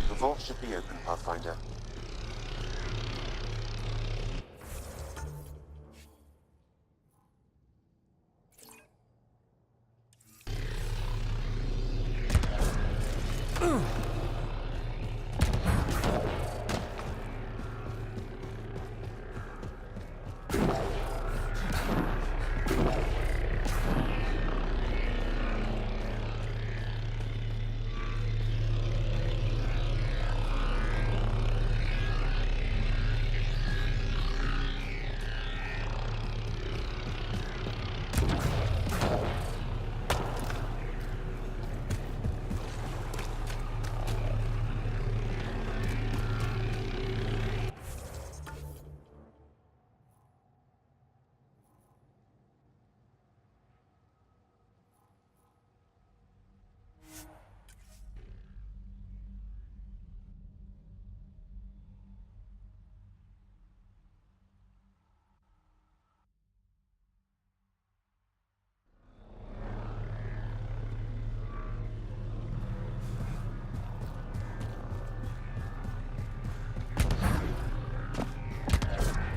The vault should be open, Pathfinder.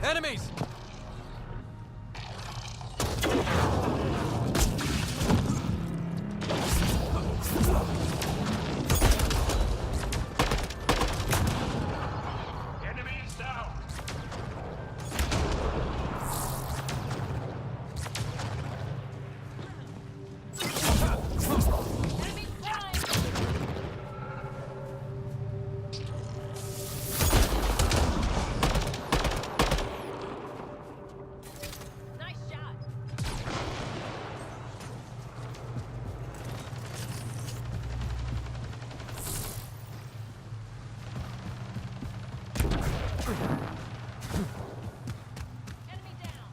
Enemies! Enemies down! Enemy flying! Nice shot! Enemy down!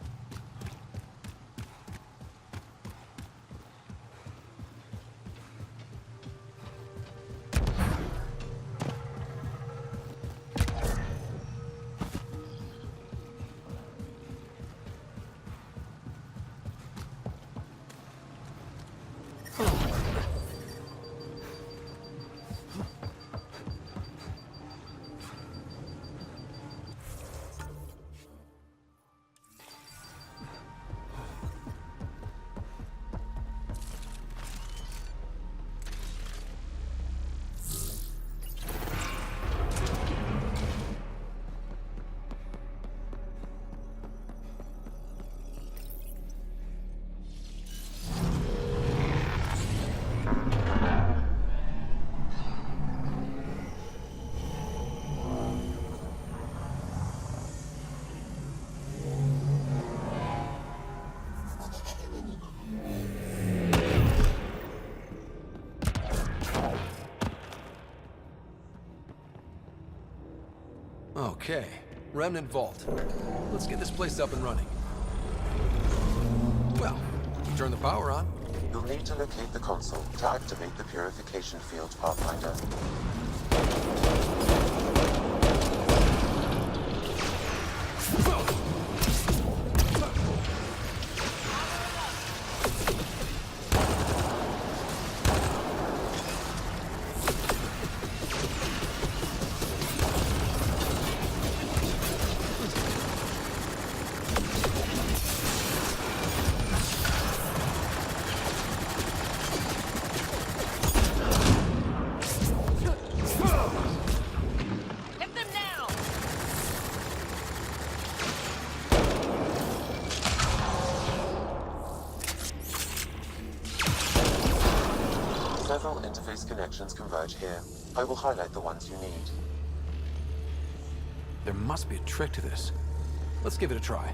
Okay, Remnant Vault. Let's get this place up and running. Well, turn the power on. You'll need to locate the console to activate the purification field, Pathfinder. Hit them now! Several interface connections converge here. I will highlight the ones you need. There must be a trick to this. Let's give it a try.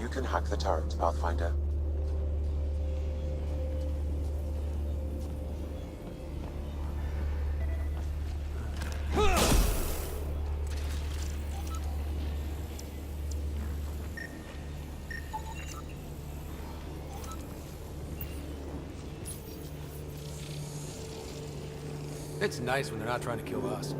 You can hack the turret, Pathfinder. It's nice when they're not trying to kill us.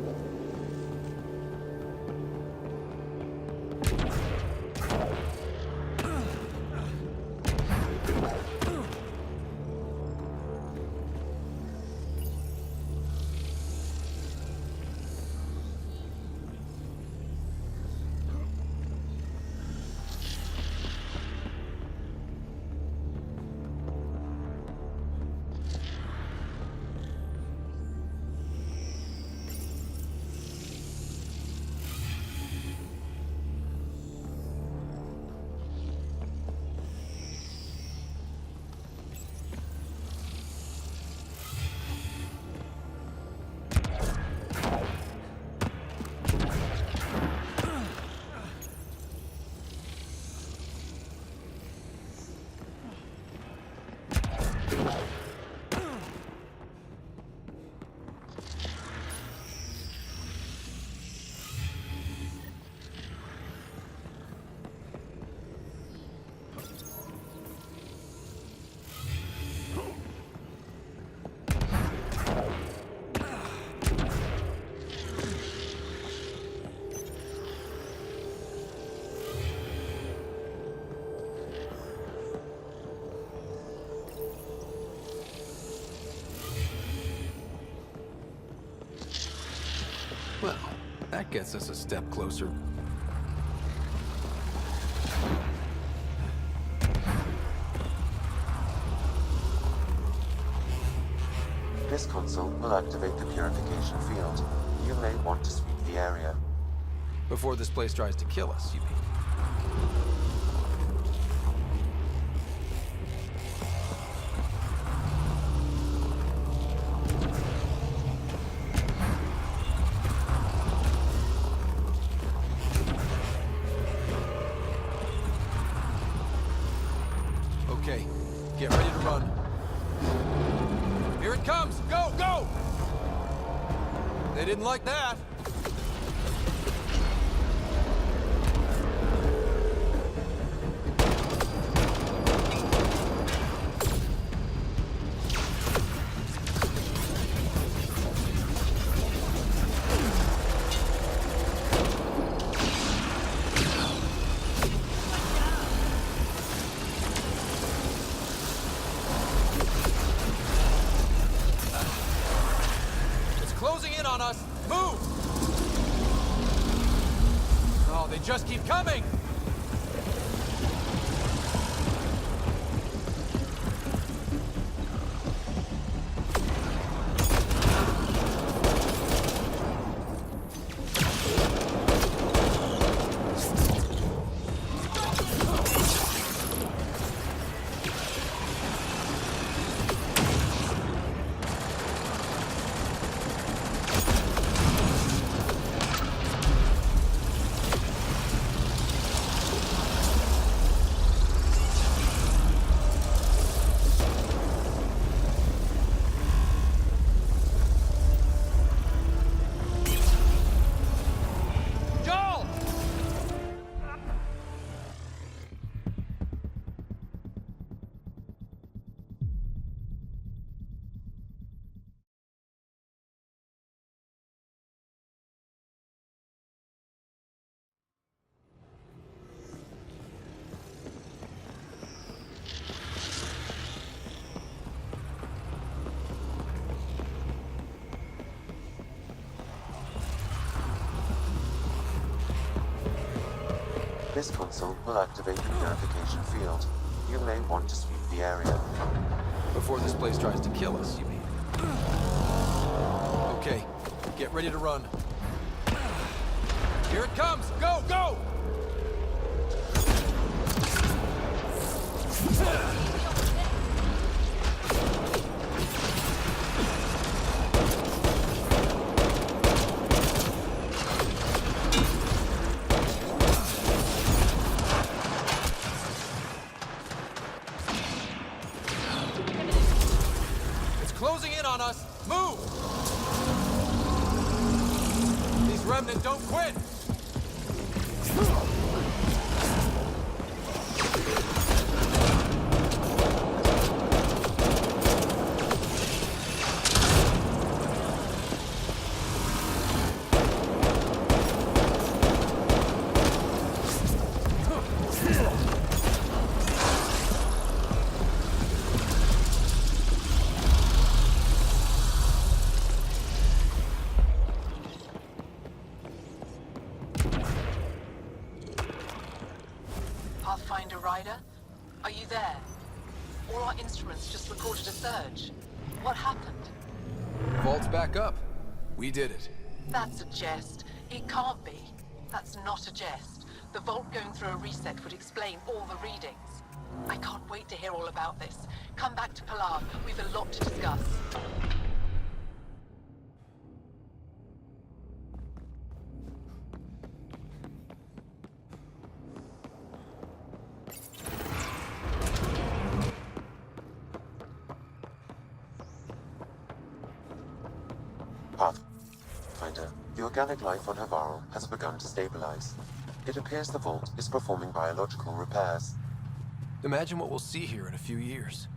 Well, that gets us a step closer. This console will activate the purification field. You may want to sweep the area. Before this place tries to kill us, you mean? Okay, get ready to run. Here it comes! Go, go! They didn't like that. Closing in on us! Move! Oh, they just keep coming! This console will activate the purification field. You may want to sweep the area. Before this place tries to kill us, you mean? Okay, get ready to run. Here it comes! Go, go! It's closing in on us! Move! These remnant don't quit! Pathfinder Rider? Are you there? All our instruments just recorded a surge. What happened? Vault's back up. We did it. That's a jest. It can't be. That's not a jest. The vault going through a reset would explain all the readings. I can't wait to hear all about this. Come back to Pilar. We've a lot to discuss. Pathfinder, the organic life on Havarl has begun to stabilize. It appears the vault is performing biological repairs. Imagine what we'll see here in a few years.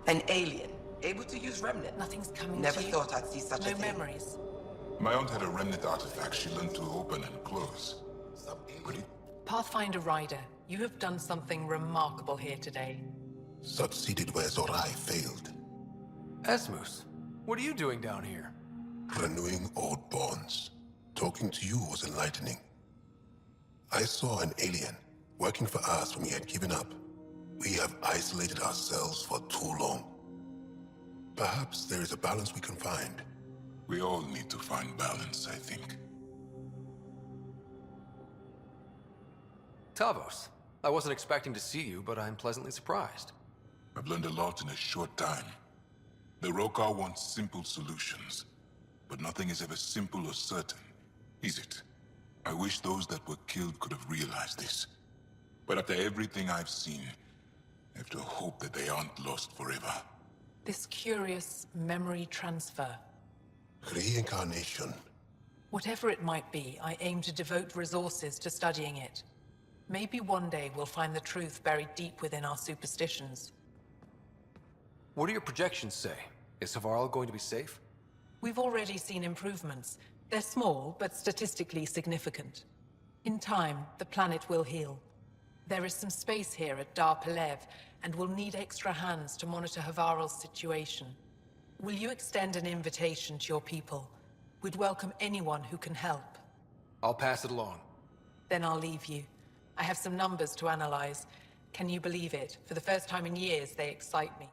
An alien, able to use remnant. Nothing's coming Never to you. thought I'd see such a No thing. memories. My aunt had a remnant artifact she learned to open and close. Could it Pathfinder Ryder, you have done something remarkable here today. succeeded where Zorai failed? Esmus, what are you doing down here? Renewing old bonds. Talking to you was enlightening. I saw an alien working for us when we had given up. We have isolated ourselves for too long. Perhaps there is a balance we can find. We all need to find balance, I think. Tavos, I wasn't expecting to see you, but I'm pleasantly surprised. I've learned a lot in a short time. The Rokar want simple solutions, but nothing is ever simple or certain, is it? I wish those that were killed could have realized this. But after everything I've seen, I have to hope that they aren't lost forever. This curious memory transfer. Reincarnation. Whatever it might be, I aim to devote resources to studying it. Maybe one day we'll find the truth buried deep within our superstitions. What do your projections say? Is Havarl going to be safe? We've already seen improvements. They're small, but statistically significant. In time, the planet will heal. There is some space here at Dar Pelev, and we'll need extra hands to monitor Havarl's situation. Will you extend an invitation to your people? We'd welcome anyone who can help. I'll pass it along. Then I'll leave you. I have some numbers to analyze. Can you believe it? For the first time in years, they excite me.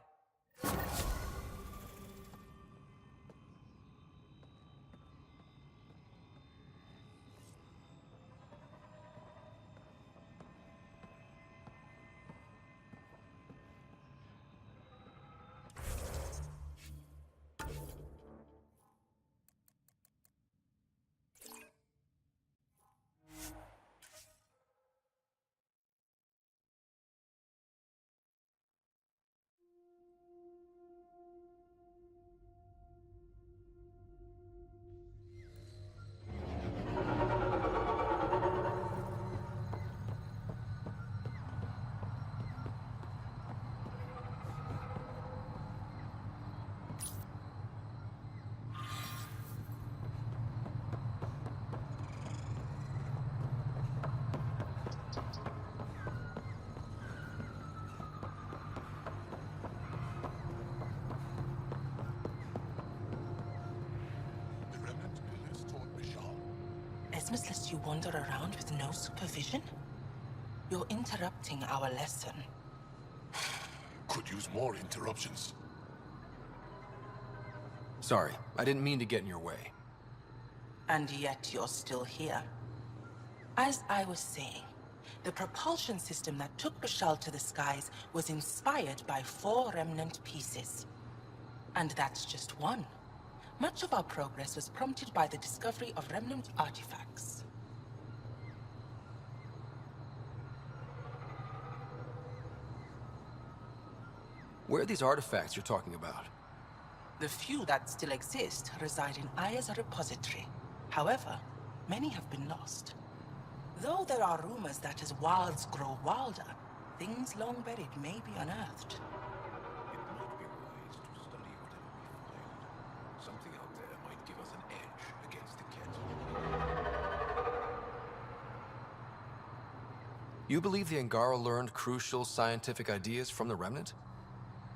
The remnant pillars taught Bishal. Esmus lets you wander around with no supervision? You're interrupting our lesson. Could use more interruptions. Sorry, I didn't mean to get in your way. And yet you're still here. As I was saying, the propulsion system that took Bishal to the skies was inspired by 4 remnant pieces. And that's just one. Much of our progress was prompted by the discovery of remnant artifacts. Where are these artifacts you're talking about? The few that still exist reside in Aya's repository. However, many have been lost. Though there are rumors that as wilds grow wilder, things long buried may be unearthed. It might be wise to study whatever we find. Something out there might give us an edge against the Ket. You believe the Angara learned crucial scientific ideas from the Remnant?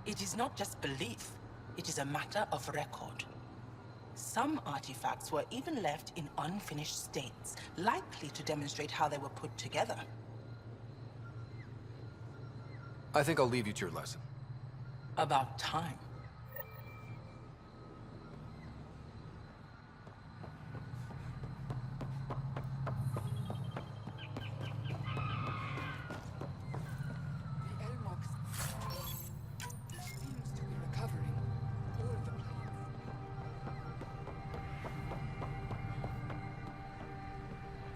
It is not just belief, it is a matter of record. Some artifacts were even left in unfinished states, likely to demonstrate how they were put together. I think I'll leave you to your lesson. About time. The Elmox seems to be recovering all the planes.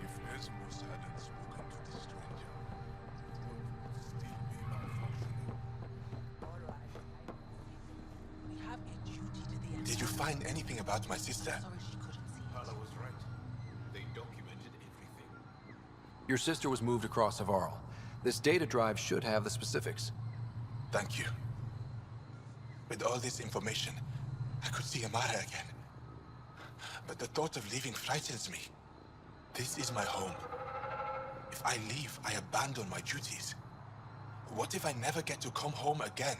If Esmos hadn't spoken to the stranger, what would still be malfunctioning? We have a duty to the Did you find anything about my sister? Sorry she couldn't see. Hala was right. They documented everything. Your sister was moved across Havarl. This data drive should have the specifics. Thank you. With all this information, I could see Amara again. But the thought of leaving frightens me. This is my home. If I leave, I abandon my duties. What if I never get to come home again?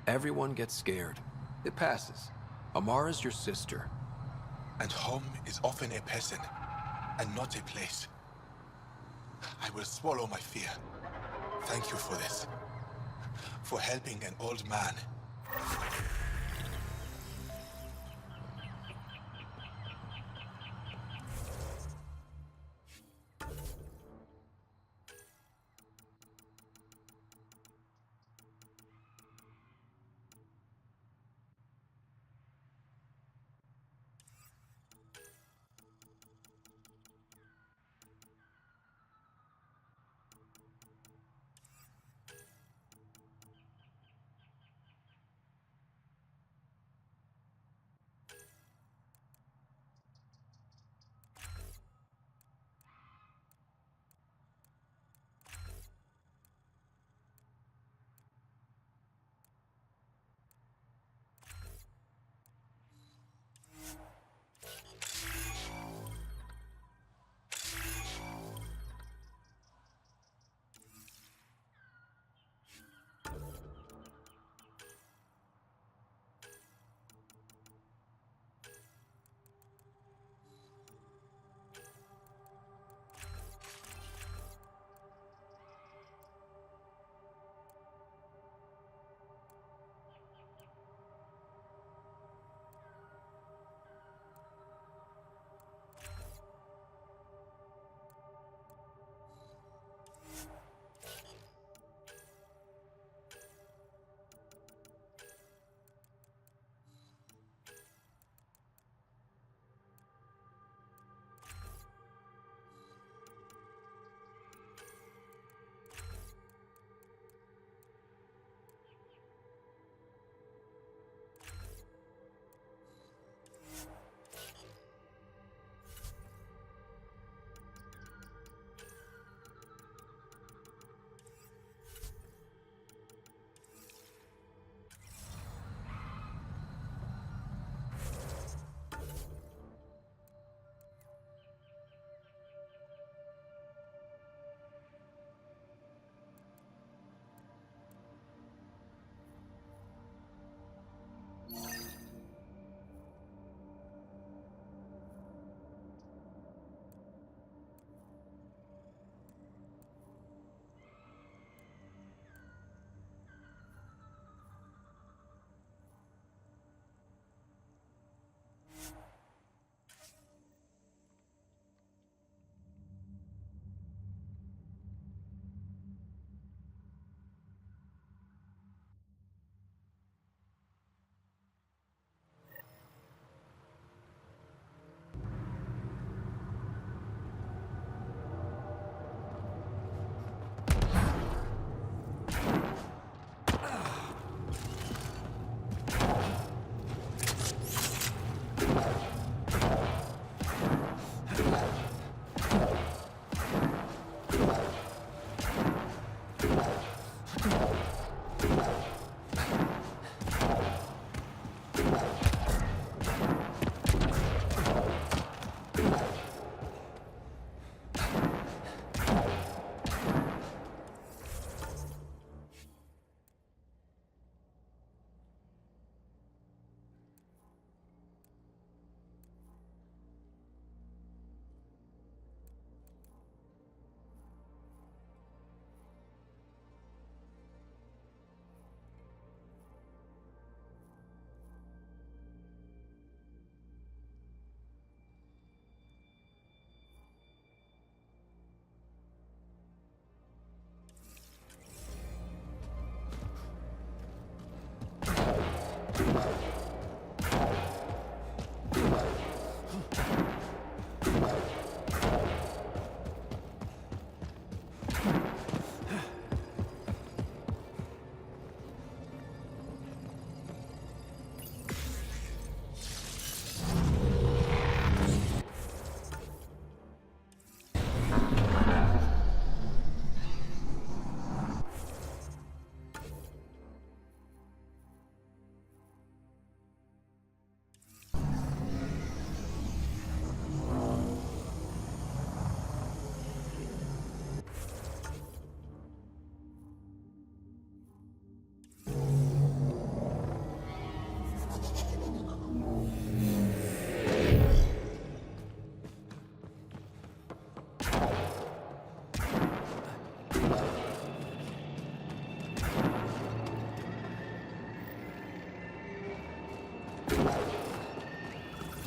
Everyone gets scared. It passes. Amara's your sister. And home is often a person, and not a place. I will swallow my fear. Thank you for this. For helping an old man.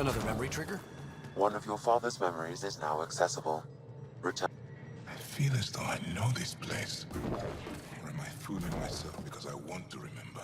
Another memory trigger? One of your father's memories is now accessible. Return. I feel as though I know this place. Or am I fooling myself because I want to remember?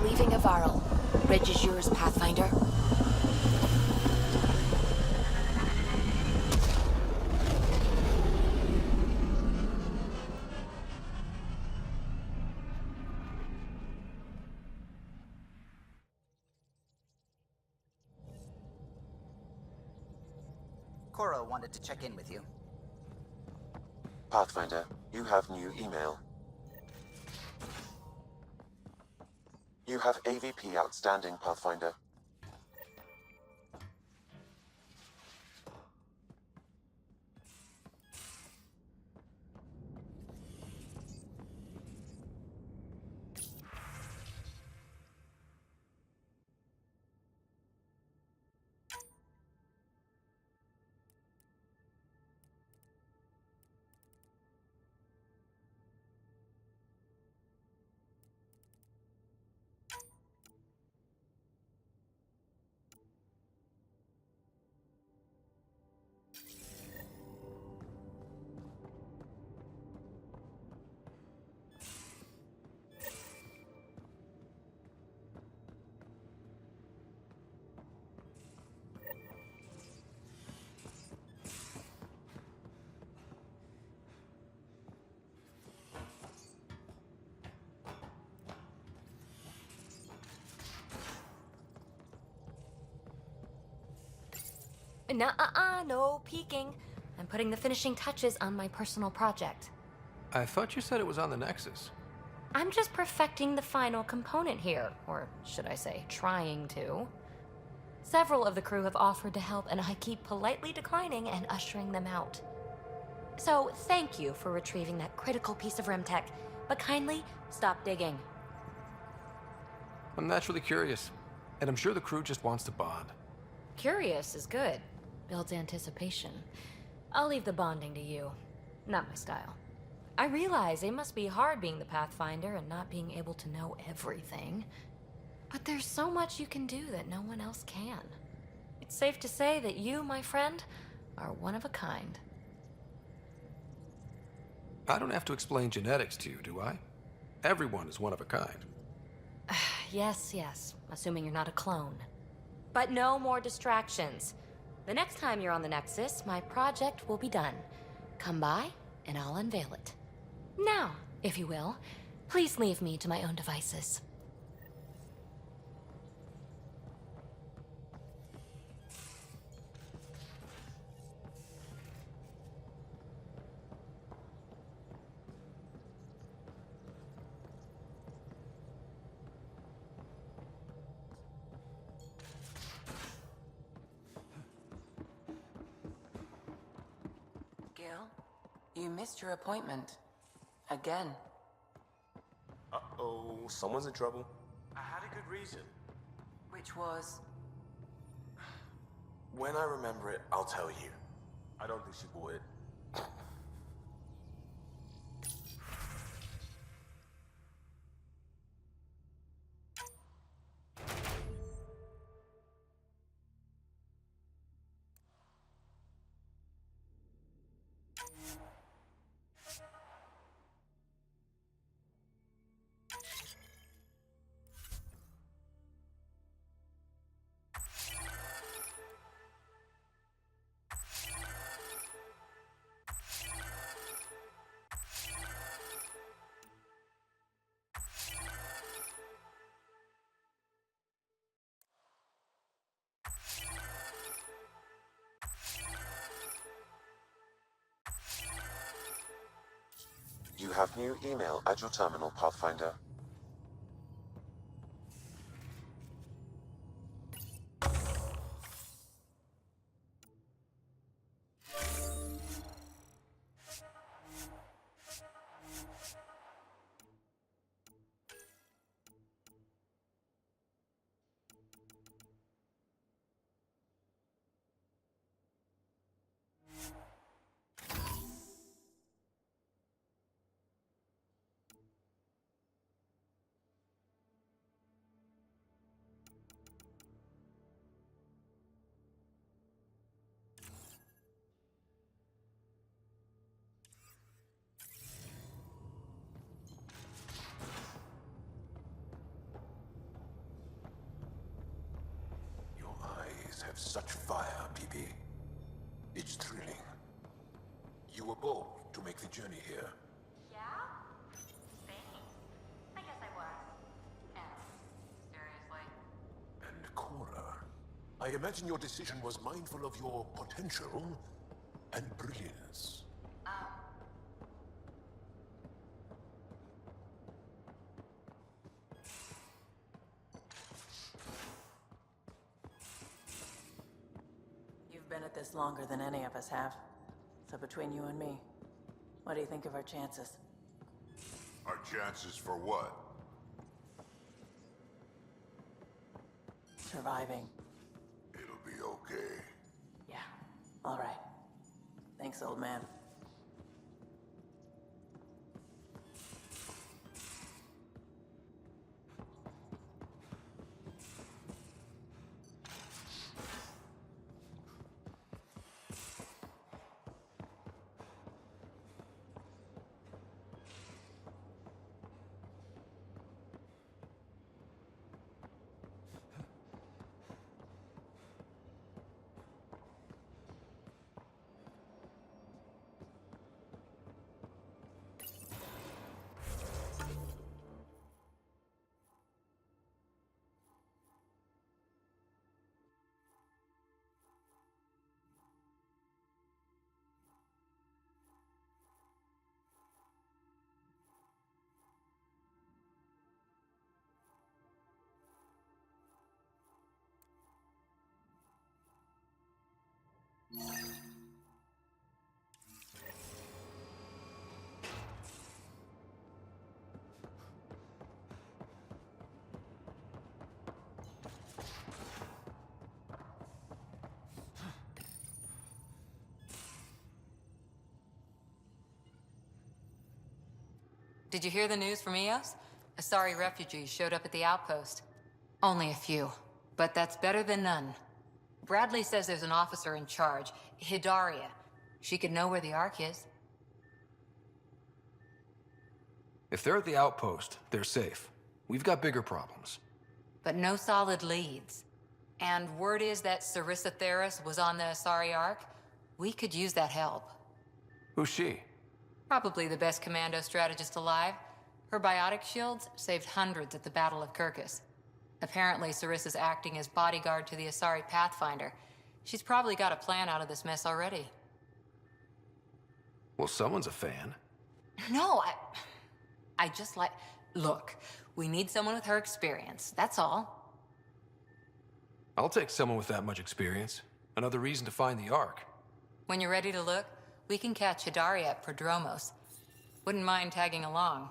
Leaving a Varl. Bridge is yours, Pathfinder. Cora wanted to check in with you. Pathfinder, you have new email. You have AVP outstanding, Pathfinder. Nuh-uh, no peeking. I'm putting the finishing touches on my personal project. I thought you said it was on the Nexus. I'm just perfecting the final component here, or should I say, trying to. Several of the crew have offered to help, and I keep politely declining and ushering them out. So, thank you for retrieving that critical piece of REM tech, but kindly stop digging. I'm naturally curious, and I'm sure the crew just wants to bond. Curious is good. Builds anticipation. I'll leave the bonding to you. Not my style. I realize it must be hard being the Pathfinder and not being able to know everything. But there's so much you can do that no one else can. It's safe to say that you, my friend, are one of a kind. I don't have to explain genetics to you, do I? Everyone is one of a kind. Yes, assuming you're not a clone. But no more distractions. The next time you're on the Nexus, my project will be done. Come by, and I'll unveil it. Now, if you will, please leave me to my own devices. Gil, you missed your appointment. Again. Uh-oh, someone's in trouble. I had a good reason. Which was? When I remember it, I'll tell you. I don't think she would. You have new email at your terminal, Pathfinder. Your eyes have such fire, PB. It's thrilling. You were bold to make the journey here. Yeah? Thanks. I guess I was. Seriously. And Cora, I imagine your decision was mindful of your potential and brilliance. You've been at this longer than any of us have. So between you and me, what do you think of our chances? Our chances for what? Surviving. It'll be okay. Yeah, all right. Thanks, old man. Did you hear the news from Eos? Asari refugees showed up at the outpost. Only a few, but that's better than none. Bradley says there's an officer in charge, Hidaria. She could know where the Ark is. If they're at the outpost, they're safe. We've got bigger problems. But no solid leads. And word is that Sarissa Theris was on the Asari Ark. We could use that help. Who's she? Probably the best commando strategist alive. Her biotic shields saved hundreds at the Battle of Kirkus. Apparently, Sarissa's acting as bodyguard to the Asari Pathfinder. She's probably got a plan out of this mess already. Well, someone's a fan. No, I just like... Look, we need someone with her experience, that's all. I'll take someone with that much experience. Another reason to find the Ark. When you're ready to look, we can catch Hidaria at Prodromos. Wouldn't mind tagging along.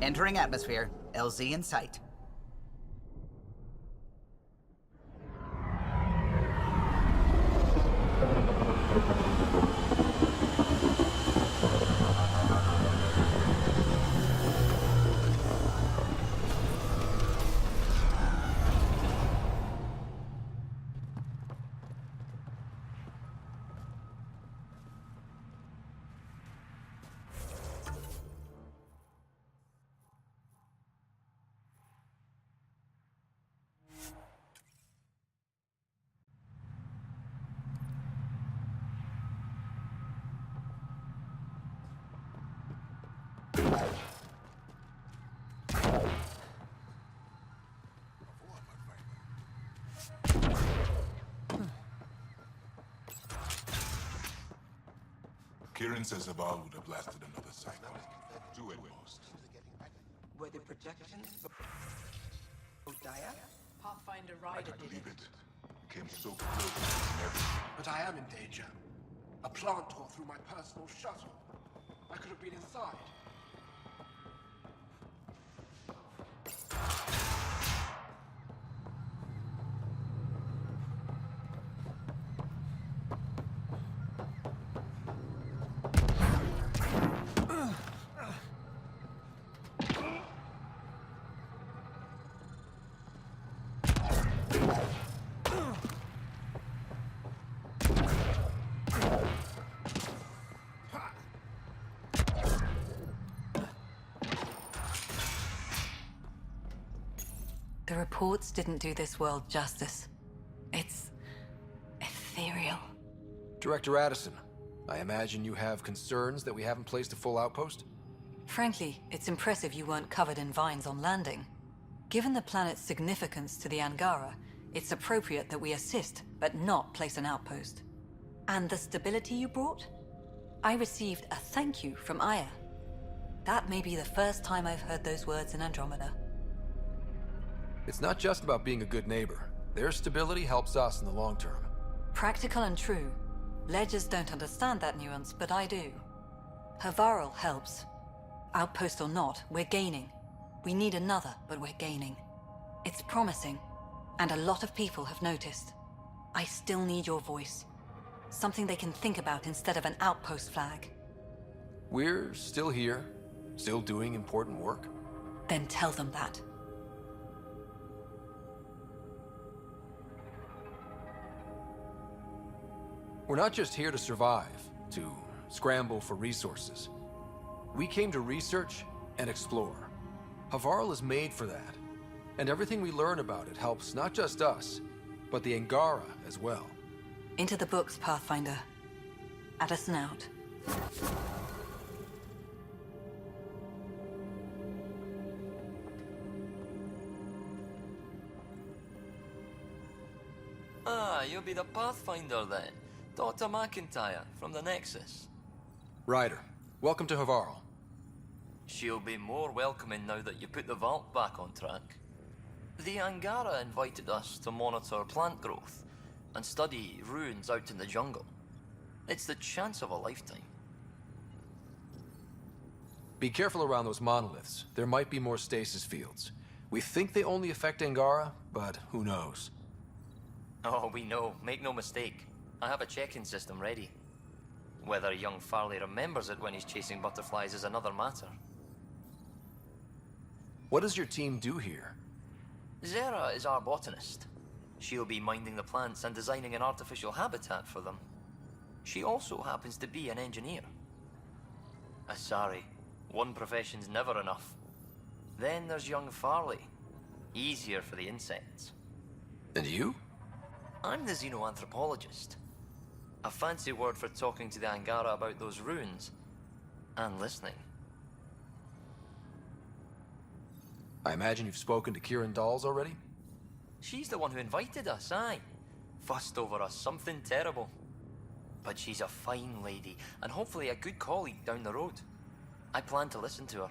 Entering atmosphere. LZ in sight. Kieran says Zaval would have blasted another cycle. Two at most. Were the projections so dire? Pathfinder I Rider could did believe it. it. Came so close and everything. But I am in danger. A plant tore through my personal shuttle. I could have been inside. The reports didn't do this world justice. Director Addison, I imagine you have concerns that we haven't placed a full outpost? Frankly, it's impressive you weren't covered in vines on landing. Given the planet's significance to the Angara, it's appropriate that we assist, but not place an outpost. And the stability you brought? I received a thank you from Aya. That may be the first time I've heard those words in Andromeda. It's not just about being a good neighbor. Their stability helps us in the long term. Practical and true. Ledgers don't understand that nuance, but I do. Havarl helps. Outpost or not, we're gaining. We need another, but we're gaining. It's promising, and a lot of people have noticed. I still need your voice. Something they can think about instead of an outpost flag. We're still here, still doing important work. Then tell them that. We're not just here to survive, to scramble for resources. We came to research and explore. Havarl is made for that. And everything we learn about it helps not just us, but the Angara as well. Into the books, Pathfinder. Addison out. Ah, you'll be the Pathfinder then. Dr. McIntyre, from the Nexus. Ryder, welcome to Havarl. She'll be more welcoming now that you put the vault back on track. The Angara invited us to monitor plant growth and study ruins out in the jungle. It's the chance of a lifetime. Be careful around those monoliths. There might be more stasis fields. We think they only affect Angara, but who knows? Oh, we know. Make no mistake. I have a check-in system ready. Whether young Farley remembers it when he's chasing butterflies is another matter. What does your team do here? Zera is our botanist. She'll be minding the plants and designing an artificial habitat for them. She also happens to be an engineer. Sorry, one profession's never enough. Then there's young Farley. Easier for the insects. And you? I'm the xenoanthropologist. A fancy word for talking to the Angara about those ruins. And listening. I imagine you've spoken to Kieran Dawes already? She's the one who invited us, aye. Fussed over us something terrible. But she's a fine lady, and hopefully a good colleague down the road. I plan to listen to her.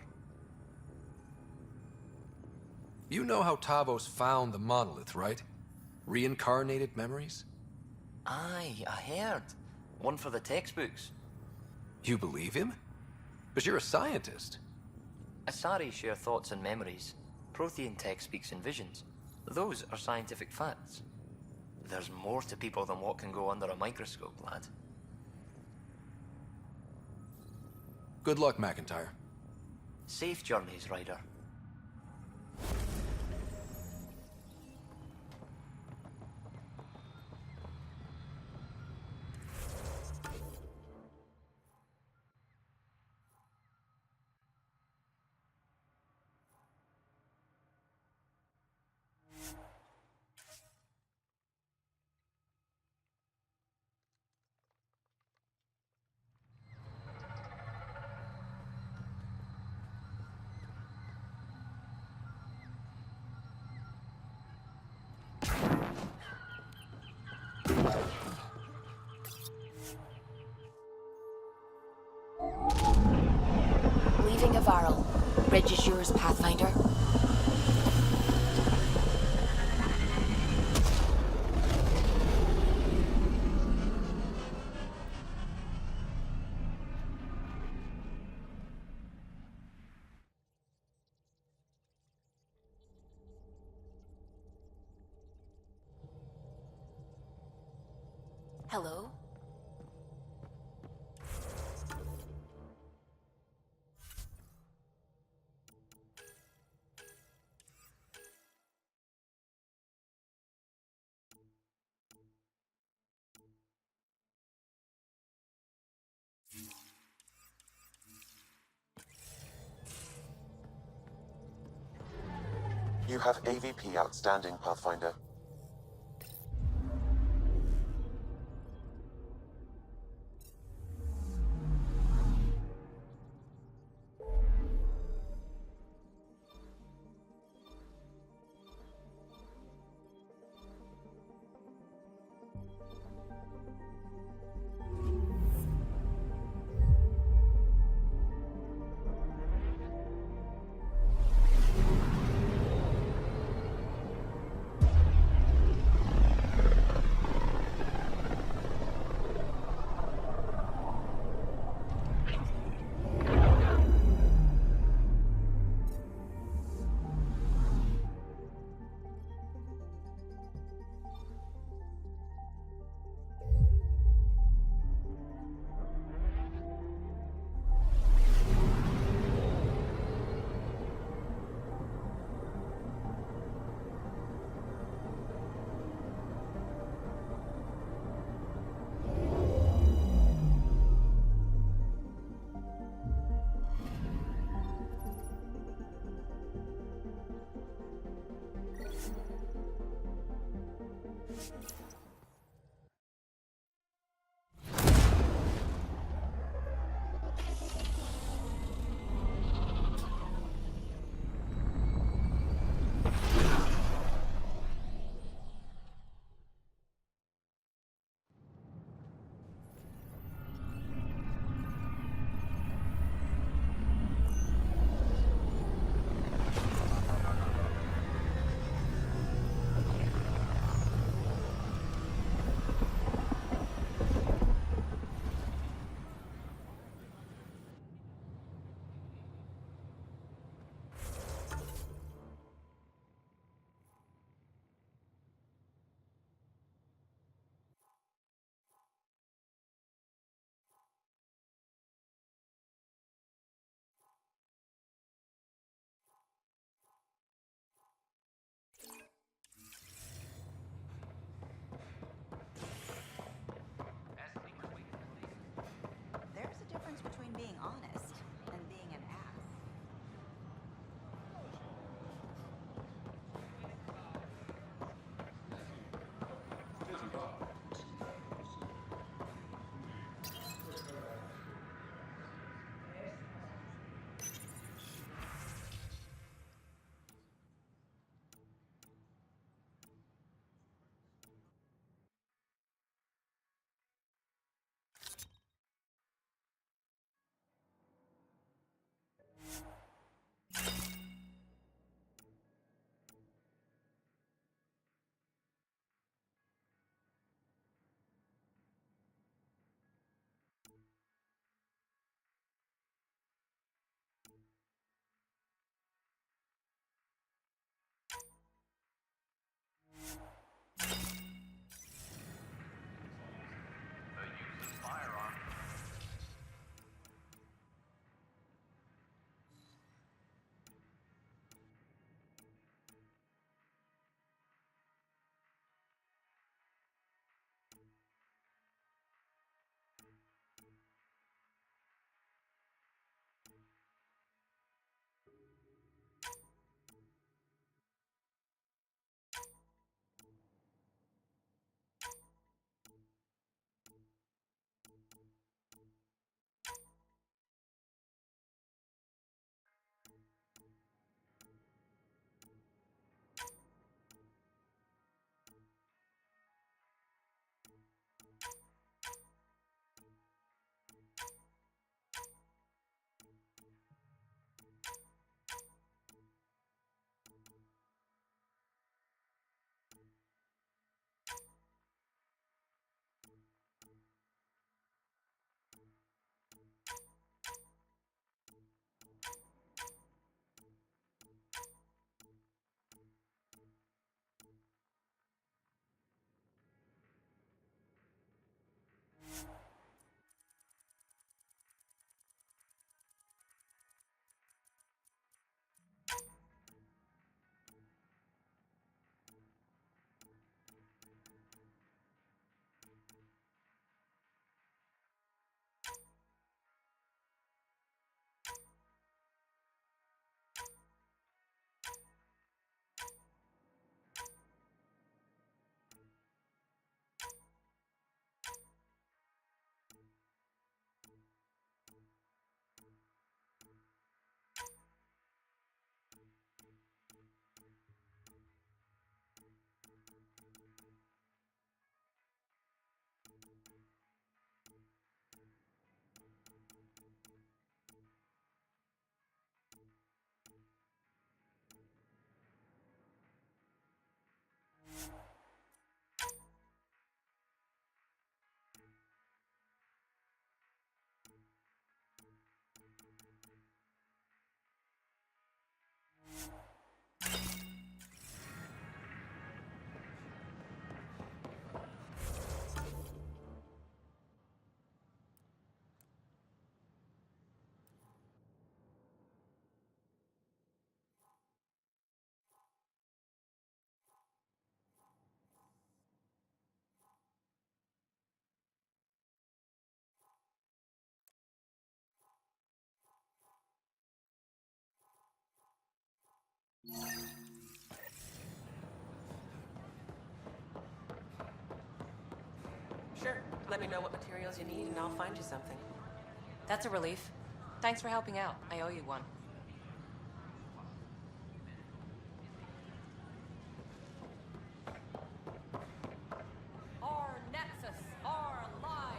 You know how Tavos found the monolith, right? Reincarnated memories? Aye, I heard. One for the textbooks. You believe him? But you're a scientist. Asari share thoughts and memories. Prothean tech speaks in visions. Those are scientific facts. There's more to people than what can go under a microscope, lad. Good luck, McIntyre. Safe journeys, Ryder. Leaving Havarl. Reg is yours, Pathfinder. Hello? You have AVP outstanding, Pathfinder. Sure. Let me know what materials you need and I'll find you something. That's a relief. Thanks for helping out. I owe you one. Our Nexus, our lives,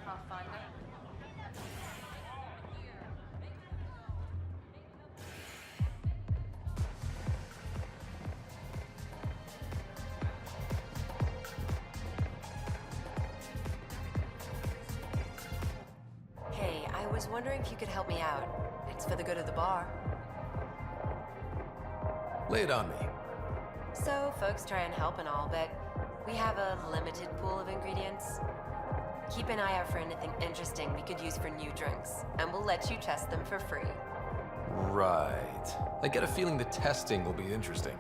Pathfinder. Hey, I was wondering if you could help me out. It's for the good of the bar. Lay it on me. So, folks try and help and all, but we have a limited pool of ingredients. Keep an eye out for anything interesting we could use for new drinks, and we'll let you test them for free. Right. I get a feeling the testing will be interesting.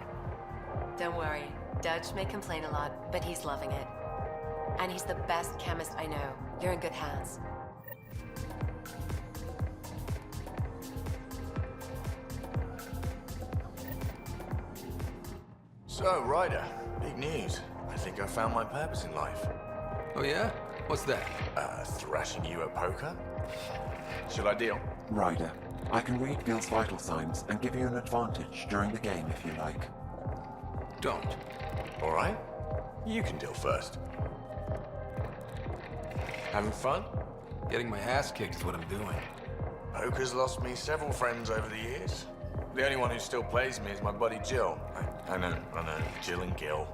Don't worry, Dutch may complain a lot, but he's loving it. And he's the best chemist I know. You're in good hands. So, Ryder, big news. I think I found my purpose in life. Oh yeah? What's that? Thrashing you at poker? Shall I deal? Ryder, I can read Gil's vital signs and give you an advantage during the game if you like. Don't. All right. You can deal first. Having fun? Getting my ass kicked is what I'm doing. Poker's lost me several friends over the years. The only one who still plays me is my buddy Jill. I know. Jill and Gil.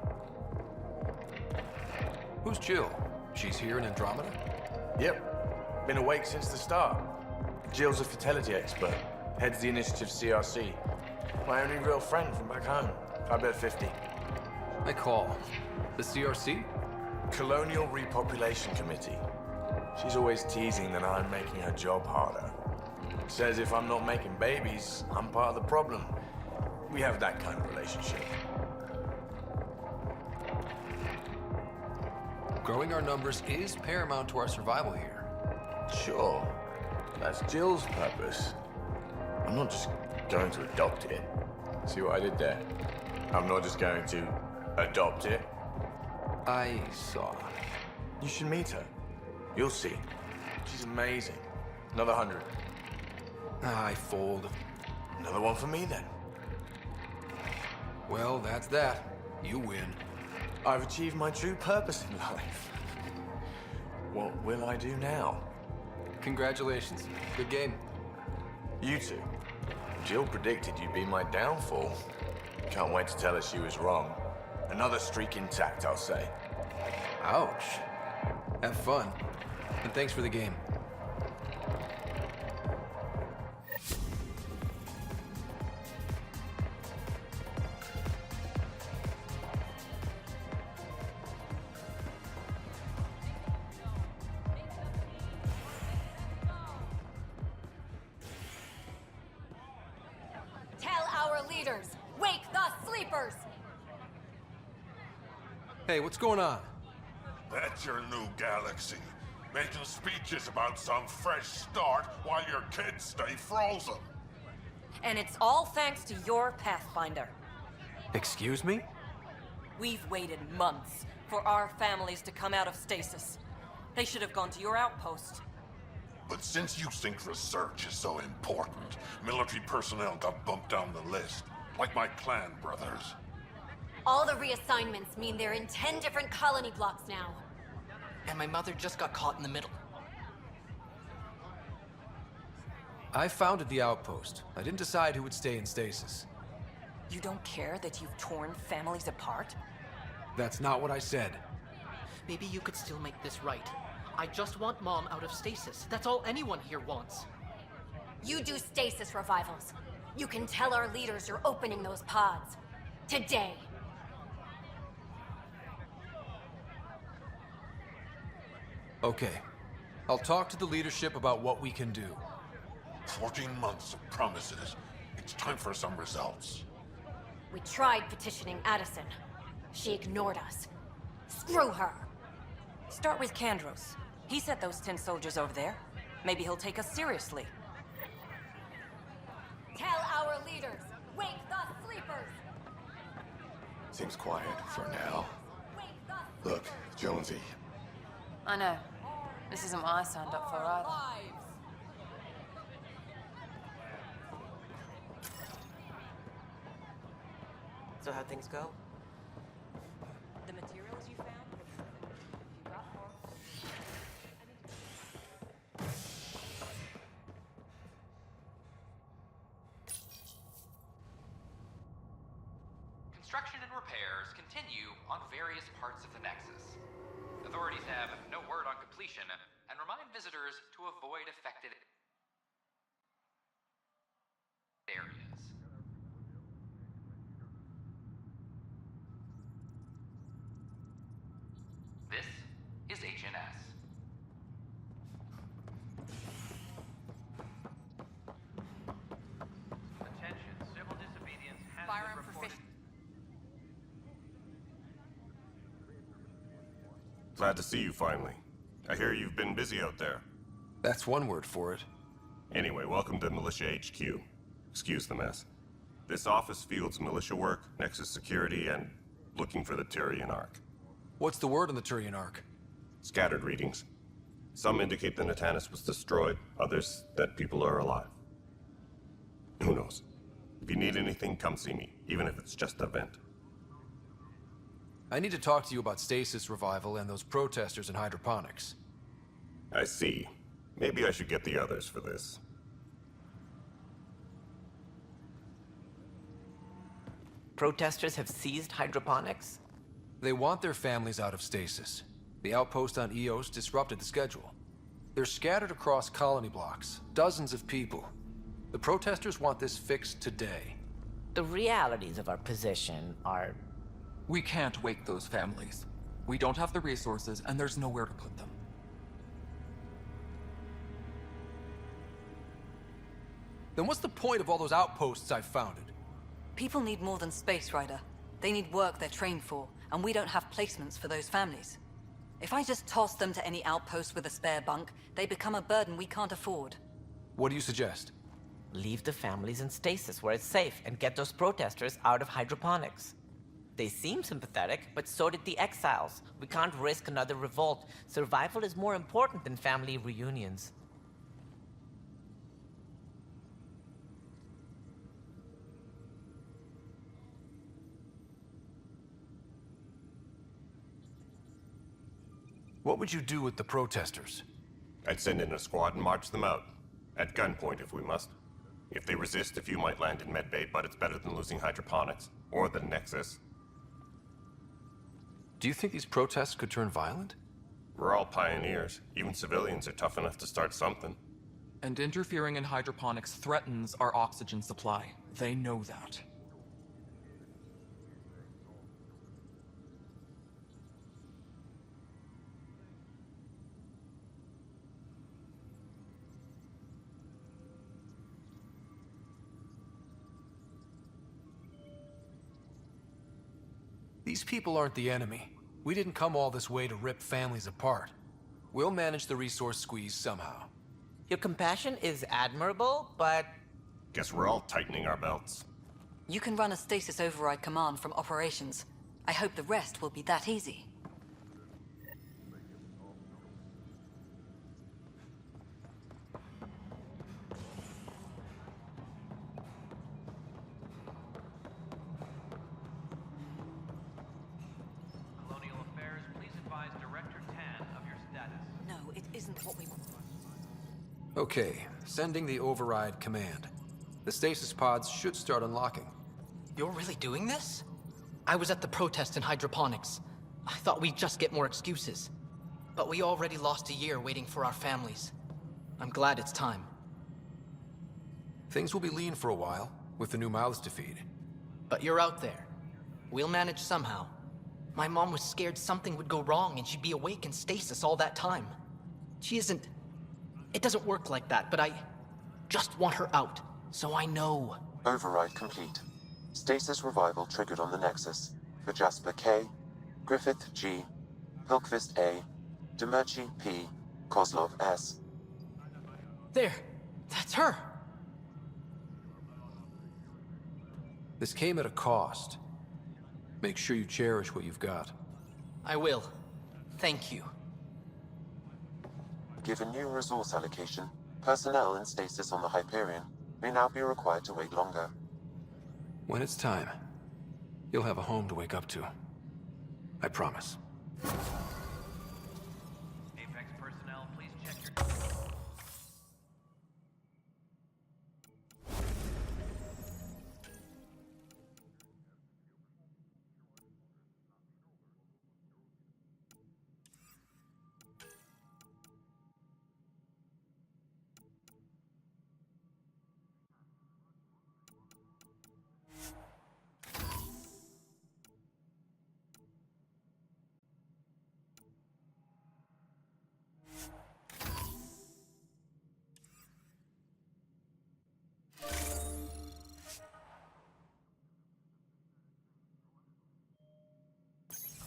Who's Jill? She's here in Andromeda? Yep. Been awake since the start. Jill's a fertility expert. Heads the initiative CRC. My only real friend from back home. I bet 50. I call. The CRC? Colonial Repopulation Committee. She's always teasing that I'm making her job harder. Says if I'm not making babies, I'm part of the problem. We have that kind of relationship. Growing our numbers is paramount to our survival here. Sure. That's Jill's purpose. I'm not just going to adopt it. See what I did there? I'm not just going to adopt it. I saw. You should meet her. You'll see. She's amazing. Another 100. I fold. Another one for me then. Well, that's that. You win. I've achieved my true purpose in life. What will I do now? Congratulations. Good game. You two. Jill predicted you'd be my downfall. Can't wait to tell her she was wrong. Another streak intact, I'll say. Ouch. Have fun. And thanks for the game. Tell our leaders, wake the sleepers! Hey, what's going on? That's your new galaxy. Making speeches about some fresh start while your kids stay frozen. And it's all thanks to your Pathfinder. Excuse me? We've waited months for our families to come out of stasis. They should have gone to your outpost. But since you think research is so important, military personnel got bumped down the list. Like my clan brothers. All the reassignments mean they're in 10 different colony blocks now. And my mother just got caught in the middle. I founded the outpost. I didn't decide who would stay in stasis. You don't care that you've torn families apart? That's not what I said. Maybe you could still make this right. I just want Mom out of stasis. That's all anyone here wants. You do stasis revivals. You can tell our leaders you're opening those pods. Today. Okay. I'll talk to the leadership about what we can do. 14 months of promises. It's time for some results. We tried petitioning Addison. She ignored us. Screw her. Start with Kandros. He sent those 10 soldiers over there. Maybe he'll take us seriously. Tell our leaders, Wake the sleepers! Seems quiet for now. Look, Jonesy. I know. This isn't what I signed up for either. So how'd things go? The materials you found? You got more? Construction and repairs continue on various parts of the Nexus. Authorities have no word on completion and remind visitors to avoid affected areas. This is HNS. Attention, civil disobedience has Firearm been reported. Glad to see you finally. I hear you've been busy out there. That's one word for it. Anyway, welcome to Militia HQ. Excuse the mess. This office fields militia work, Nexus security, and looking for the Tyrian Ark. What's the word on the Tyrian Ark? Scattered readings. Some indicate the Natanus was destroyed, others that people are alive. Who knows? If you need anything, come see me, even if it's just a vent. I need to talk to you about stasis revival and those protesters in hydroponics. I see. Maybe I should get the others for this. Protesters have seized hydroponics? They want their families out of stasis. The outpost on Eos disrupted the schedule. They're scattered across colony blocks, dozens of people. The protesters want this fixed today. The realities of our position are... We can't wake those families. We don't have the resources, and there's nowhere to put them. Then what's the point of all those outposts I've founded? People need more than space, Rider. They need work they're trained for, and we don't have placements for those families. If I just toss them to any outpost with a spare bunk, they become a burden we can't afford. What do you suggest? Leave the families in stasis where it's safe and get those protesters out of hydroponics. They seem sympathetic, but so did the exiles. We can't risk another revolt. Survival is more important than family reunions. What would you do with the protesters? I'd send in a squad and march them out. At gunpoint if we must. If they resist, a few might land in medbay, but it's better than losing hydroponics. Or the Nexus. Do you think these protests could turn violent? We're all pioneers. Even civilians are tough enough to start something. And interfering in hydroponics threatens our oxygen supply. They know that. These people aren't the enemy. We didn't come all this way to rip families apart. We'll manage the resource squeeze somehow. Your compassion is admirable, but... Guess we're all tightening our belts. You can run a stasis override command from operations. I hope the rest will be that easy. Colonial Affairs, please advise Director Tan of your status. No, it isn't what we want. Okay, sending the override command. The stasis pods should start unlocking. You're really doing this? I was at the protest in hydroponics. I thought we'd just get more excuses. But we already lost a year waiting for our families. I'm glad it's time. Things will be lean for a while, with the new mouths to feed. But you're out there. We'll manage somehow. My mom was scared something would go wrong and she'd be awake in stasis all that time. She isn't... It doesn't work like that, but I just want her out, so I know. Override complete. Stasis revival triggered on the Nexus. For Jasper K, Griffith G, Pilkvist A, Demerchi P, Kozlov S. There! That's her! This came at a cost. Make sure you cherish what you've got. I will. Thank you. Given new resource allocation, personnel in stasis on the Hyperion may now be required to wait longer. When it's time, you'll have a home to wake up to. I promise. Apex personnel, please check your...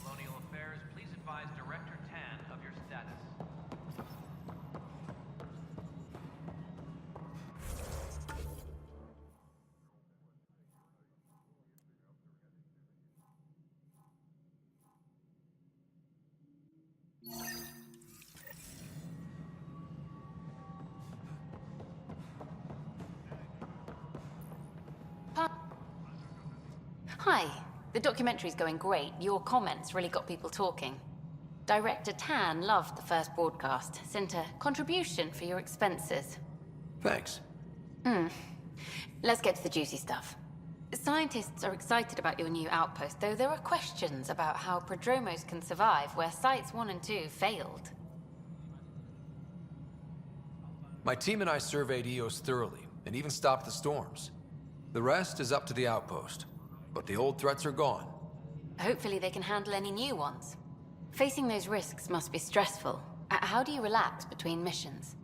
Colonial Affairs, please advise Director Tan of your status. Hi. The documentary's going great. Your comments really got people talking. Director Tan loved the first broadcast. Sent a contribution for your expenses. Thanks. Let's get to the juicy stuff. Scientists are excited about your new outpost, though there are questions about how prodromos can survive where Sites 1 and 2 failed. My team and I surveyed EOS thoroughly, and even stopped the storms. The rest is up to the outpost, but the old threats are gone. Hopefully they can handle any new ones. Facing those risks must be stressful. How do you relax between missions?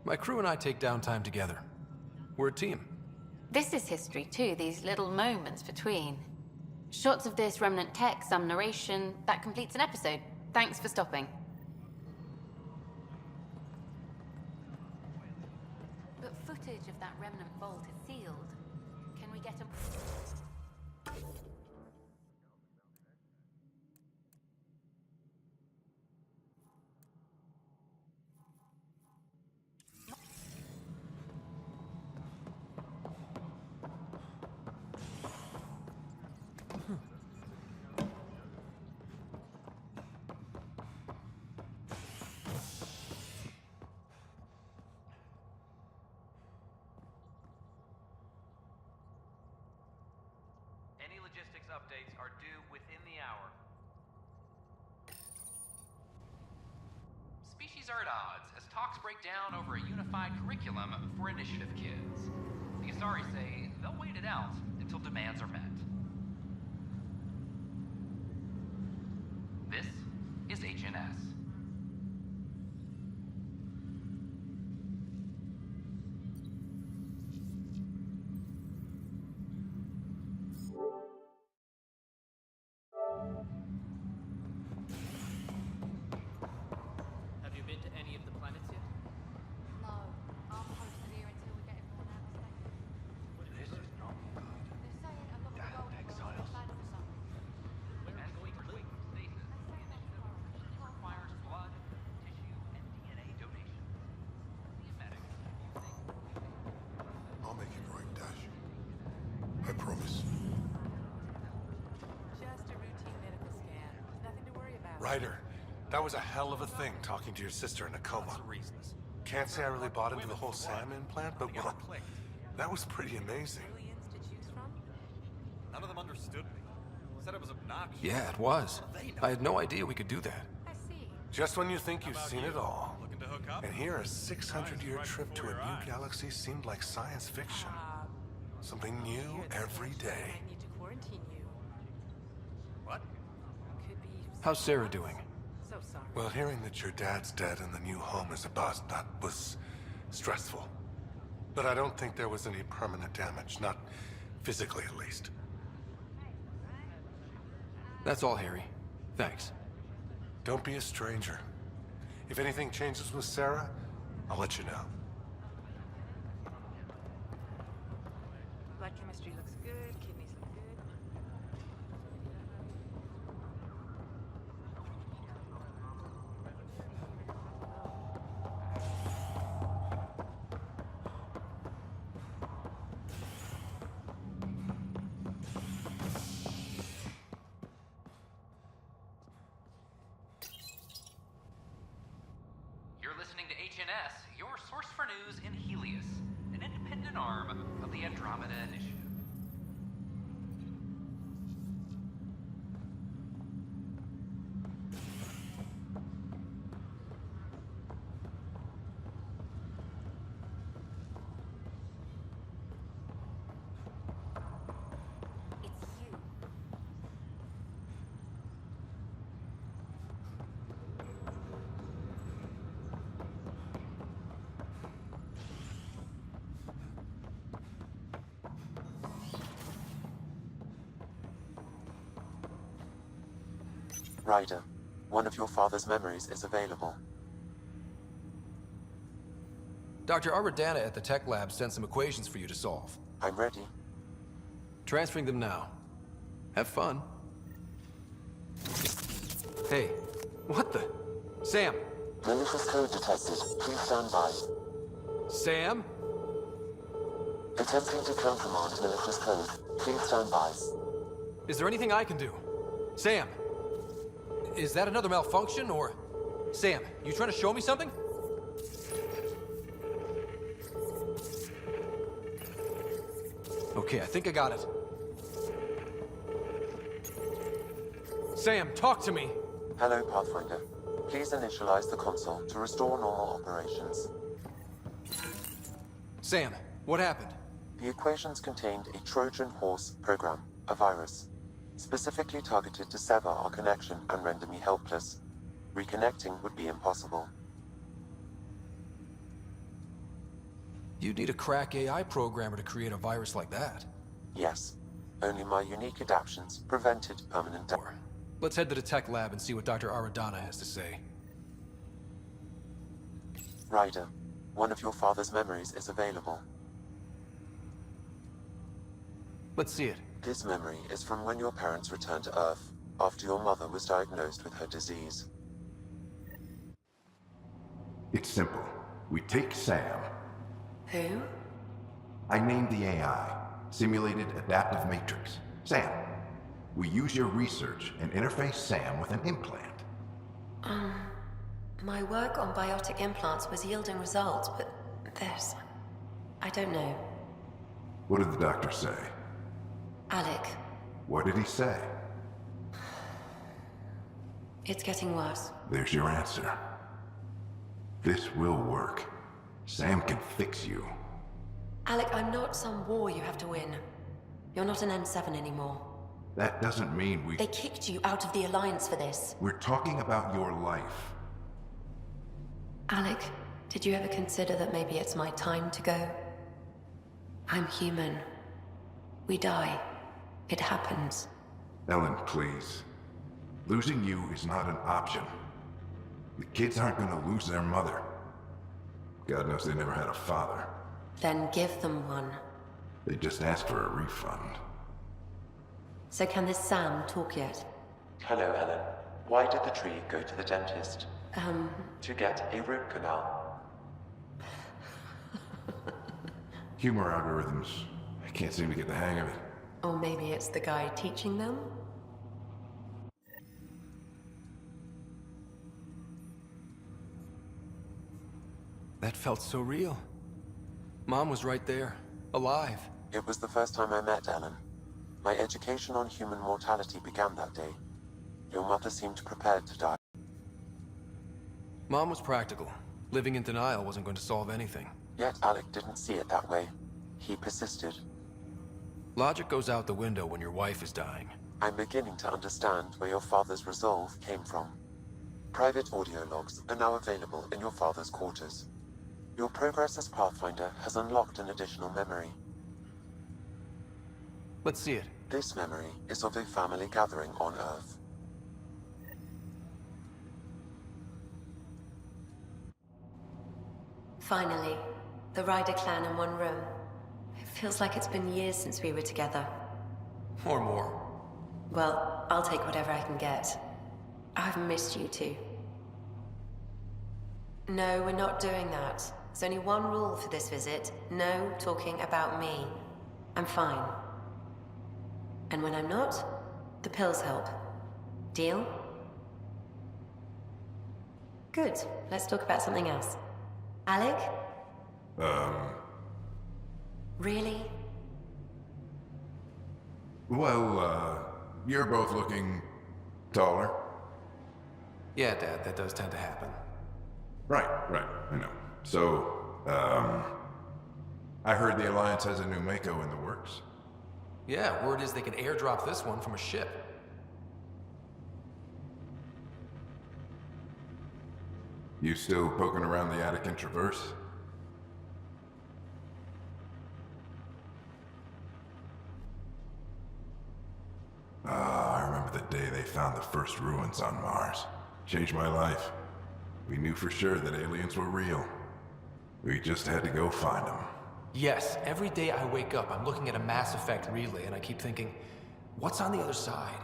My crew and I take downtime together. We're a team. This is history too, these little moments between. Shots of this remnant tech, some narration, that completes an episode. Thanks for stopping. But footage of that remnant vault is sealed. Can we get a... Any logistics updates are due within the hour. Species are at odds as talks break down over a unified curriculum for initiative kids. The Asari say they'll wait it out until demands are met. This is HNS. Have you been to any of the planets yet? No, I'm posted here until we get everyone out of station. This is not good. They're saying a lot of Damn gold exiles. bad for something. As we break stasis, the initiative usually requires blood, tissue, and DNA donation. The medic I'll make it right, Dash. I promise. Just a routine medical scan. Nothing to worry about. Ryder, that was a hell of a thing talking to your sister in a coma. Can't say I really bought into the whole SAM implant, but well, that was pretty amazing. Aliens to choose from? None of them understood me. Said it was obnoxious. Yeah, it was. I had no idea we could do that. I see. Just when you think you've seen it all. Looking to hook up? And here, a 600-year trip to a new galaxy seemed like science fiction. Something new every day. I need to quarantine you. What? Could be How's Sarah doing? so sorry. Well, hearing that your dad's dead and the new home is a bust, that was stressful. But I don't think there was any permanent damage, not physically at least. That's all, Harry. Thanks. Don't be a stranger. If anything changes with Sarah, I'll let you know. Blood chemistry looks good, kidneys look good. You're listening to HNS, your source for news in Helios, an independent arm of the Andromeda Initiative. Ryder, one of your father's memories is available. Dr. Aradana at the tech lab sent some equations for you to solve. I'm ready. Transferring them now. Have fun. Hey, what the? Sam! Malicious code detected. Please stand by. Sam? Attempting to countermand malicious code. Please stand by. Is there anything I can do? Sam! Is that another malfunction, or... Sam, you trying to show me something? Okay, I think I got it. Sam, talk to me! Hello, Pathfinder. Please initialize the console to restore normal operations. Sam, what happened? The equations contained a Trojan horse program, a virus, specifically targeted to sever our connection and render me helpless. Reconnecting would be impossible. You'd need a crack AI programmer to create a virus like that. Yes. Only my unique adaptions prevented permanent death. Let's head to the tech lab and see what Dr. Aradana has to say. Ryder, one of your father's memories is available. Let's see it. This memory is from when your parents returned to Earth, after your mother was diagnosed with her disease. It's simple. We take Sam. Who? I named the AI, Simulated Adaptive Matrix. Sam. We use your research and interface Sam with an implant. My work on biotic implants was yielding results, but this... I don't know. What did the doctor say? Alec, What did he say? it's getting worse. There's your answer. This will work. Sam can fix you. Alec, I'm not some war you have to win. You're not an N7 anymore. That doesn't mean we... They kicked you out of the Alliance for this. We're talking about your life. Alec, did you ever consider that maybe it's my time to go? I'm human. We die. It happens. Ellen, please. Losing you is not an option. The kids aren't gonna lose their mother. God knows they never had a father. Then give them one. They just asked for a refund. So can this Sam talk yet? Hello, Ellen. Why did the tree go to the dentist? To get a root canal. Humor algorithms. I can't seem to get the hang of it. Or maybe it's the guy teaching them? That felt so real. Mom was right there, alive. It was the first time I met Ellen. My education on human mortality began that day. Your mother seemed prepared to die. Mom was practical. Living in denial wasn't going to solve anything. Yet Alec didn't see it that way. He persisted. Logic goes out the window when your wife is dying. I'm beginning to understand where your father's resolve came from. Private audio logs are now available in your father's quarters. Your progress as Pathfinder has unlocked an additional memory. Let's see it. This memory is of a family gathering on Earth. Finally, the Ryder clan in one room. It feels like it's been years since we were together. Or more. Well, I'll take whatever I can get. I've missed you too. No, we're not doing that. There's only one rule for this visit. No talking about me. I'm fine. And when I'm not, the pills help. Deal? Good. Let's talk about something else. Alec? Really? Well, you're both looking taller. Yeah, Dad, that does tend to happen. Right, I know. So, I heard the Alliance has a new Mako in the works. Yeah, word is they can airdrop this one from a ship. You still poking around the Attican Traverse? I remember the day they found the first ruins on Mars. Changed my life. We knew for sure that aliens were real. We just had to go find them. Yes, every day I wake up, I'm looking at a Mass Effect relay and I keep thinking, what's on the other side?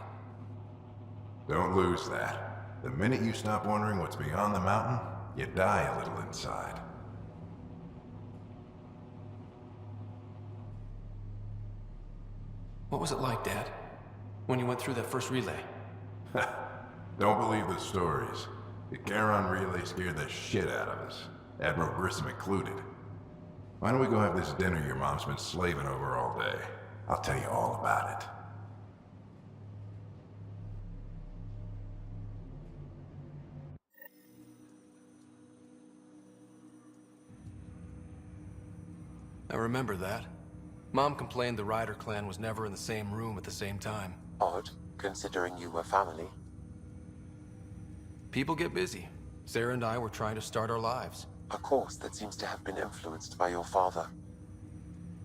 Don't lose that. The minute you stop wondering what's beyond the mountain, you die a little inside. What was it like, Dad? When you went through that first relay? Don't believe the stories. The Charon relay scared the shit out of us. Admiral Grissom included. Why don't we go have this dinner your mom's been slaving over all day? I'll tell you all about it. I remember that. Mom complained the Ryder clan was never in the same room at the same time. Odd, considering you were family. People get busy. Sarah and I were trying to start our lives. A course that seems to have been influenced by your father.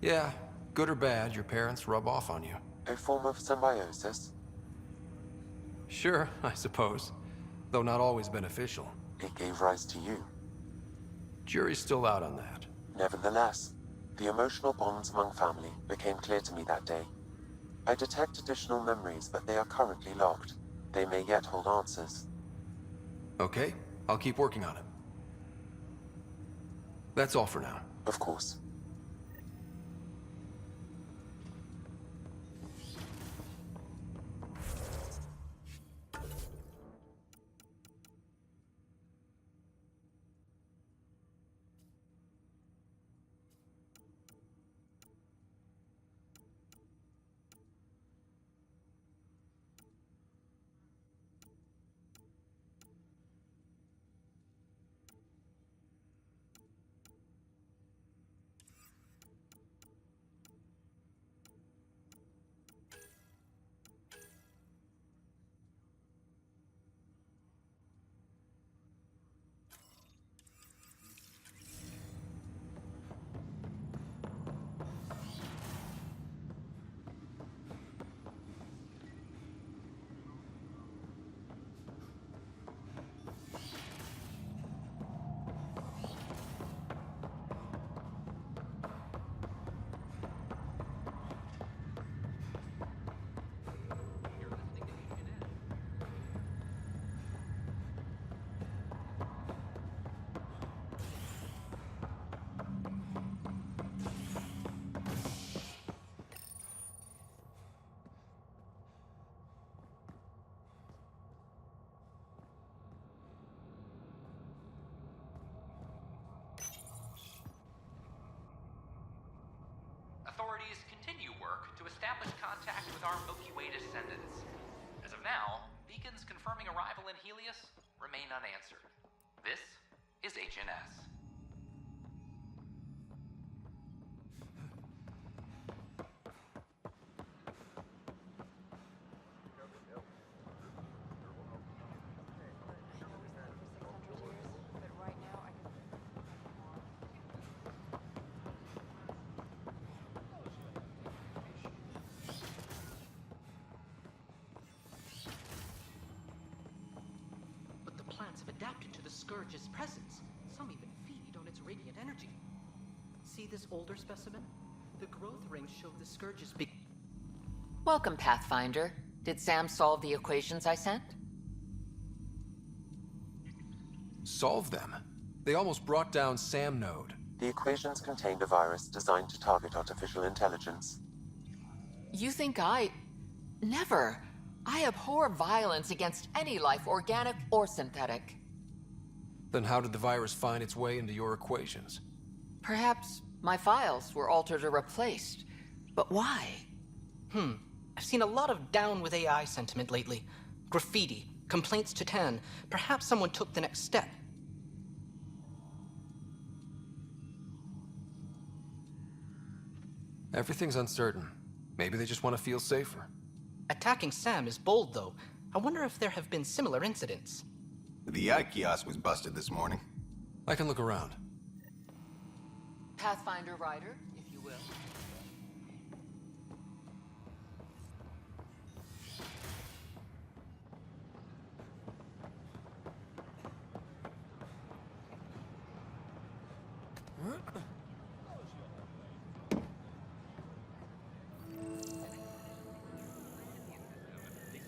Yeah, good or bad, your parents rub off on you. A form of symbiosis? Sure, I suppose. Though not always beneficial. It gave rise to you. Jury's still out on that. Nevertheless, the emotional bonds among family became clear to me that day. I detect additional memories, but they are currently locked. They may yet hold answers. Okay, I'll keep working on it. That's all for now. Of course. Authorities continue work to establish contact with our Milky Way descendants. As of now, beacons confirming arrival in Helios remain unanswered. This is HNS. But the plants have adapted to the Scourge's presence. Some even feed on its radiant energy. See this older specimen? The growth rings show the scourges be... Welcome, Pathfinder. Did Sam solve the equations I sent? Solve them? They almost brought down Sam Node. The equations contained a virus designed to target artificial intelligence. You think I... Never. I abhor violence against any life, organic or synthetic. Then how did the virus find its way into your equations? Perhaps my files were altered or replaced. But why? I've seen a lot of down with AI sentiment lately. Graffiti, complaints to Tan. Perhaps someone took the next step. Everything's uncertain. Maybe they just want to feel safer. Attacking Sam is bold, though. I wonder if there have been similar incidents. The eye kiosk was busted this morning. I can look around. Pathfinder Rider, if you will.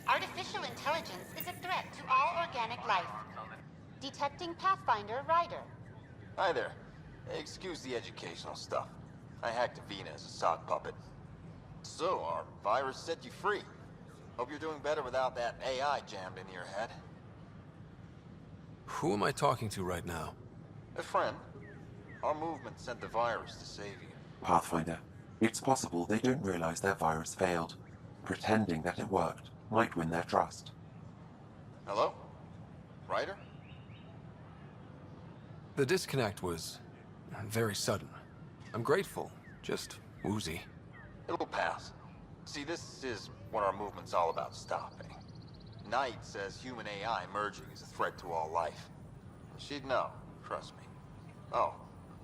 Artificial intelligence is a threat to all organic life. Detecting Pathfinder Rider. Hi there. Excuse the educational stuff. I hacked Avina as a sock puppet. So, our virus set you free. Hope you're doing better without that AI jammed into your head. Who am I talking to right now? A friend. Our movement sent the virus to save you. Pathfinder, it's possible they don't realize their virus failed. Pretending that it worked might win their trust. Hello? Ryder? The disconnect was very sudden. I'm grateful, just woozy. It'll pass. See, this is what our movement's all about stopping. Knight says human AI merging is a threat to all life. She'd know, trust me. Oh,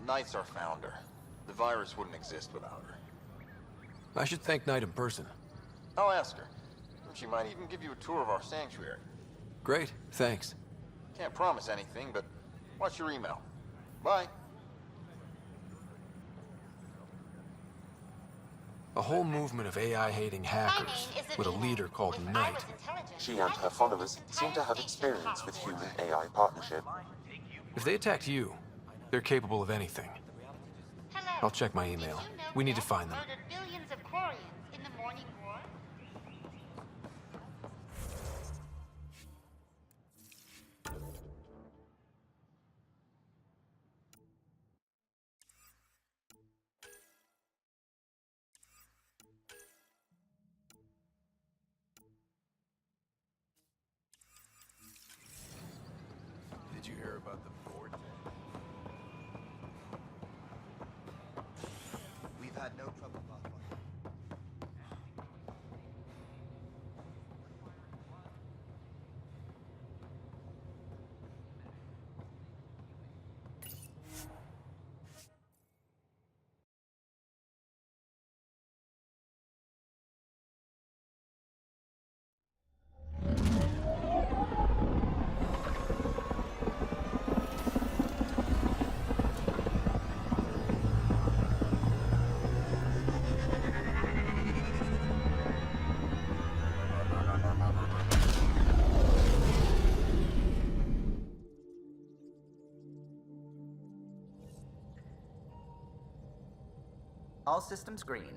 Knight's our founder. The virus wouldn't exist without her. I should thank Knight in person. I'll ask her. She might even give you a tour of our sanctuary. Great, thanks. Can't promise anything, but watch your email. Bye. A whole movement of AI-hating hackers with a leader called Knight. She and her followers seem to have experience with human-AI partnership. If they attacked you, they're capable of anything. I'll check my email. We need to find them. Murdered billions of Quarians in the Morning War. Did you hear about the board? We've had no trouble, Pathfinder. All systems green.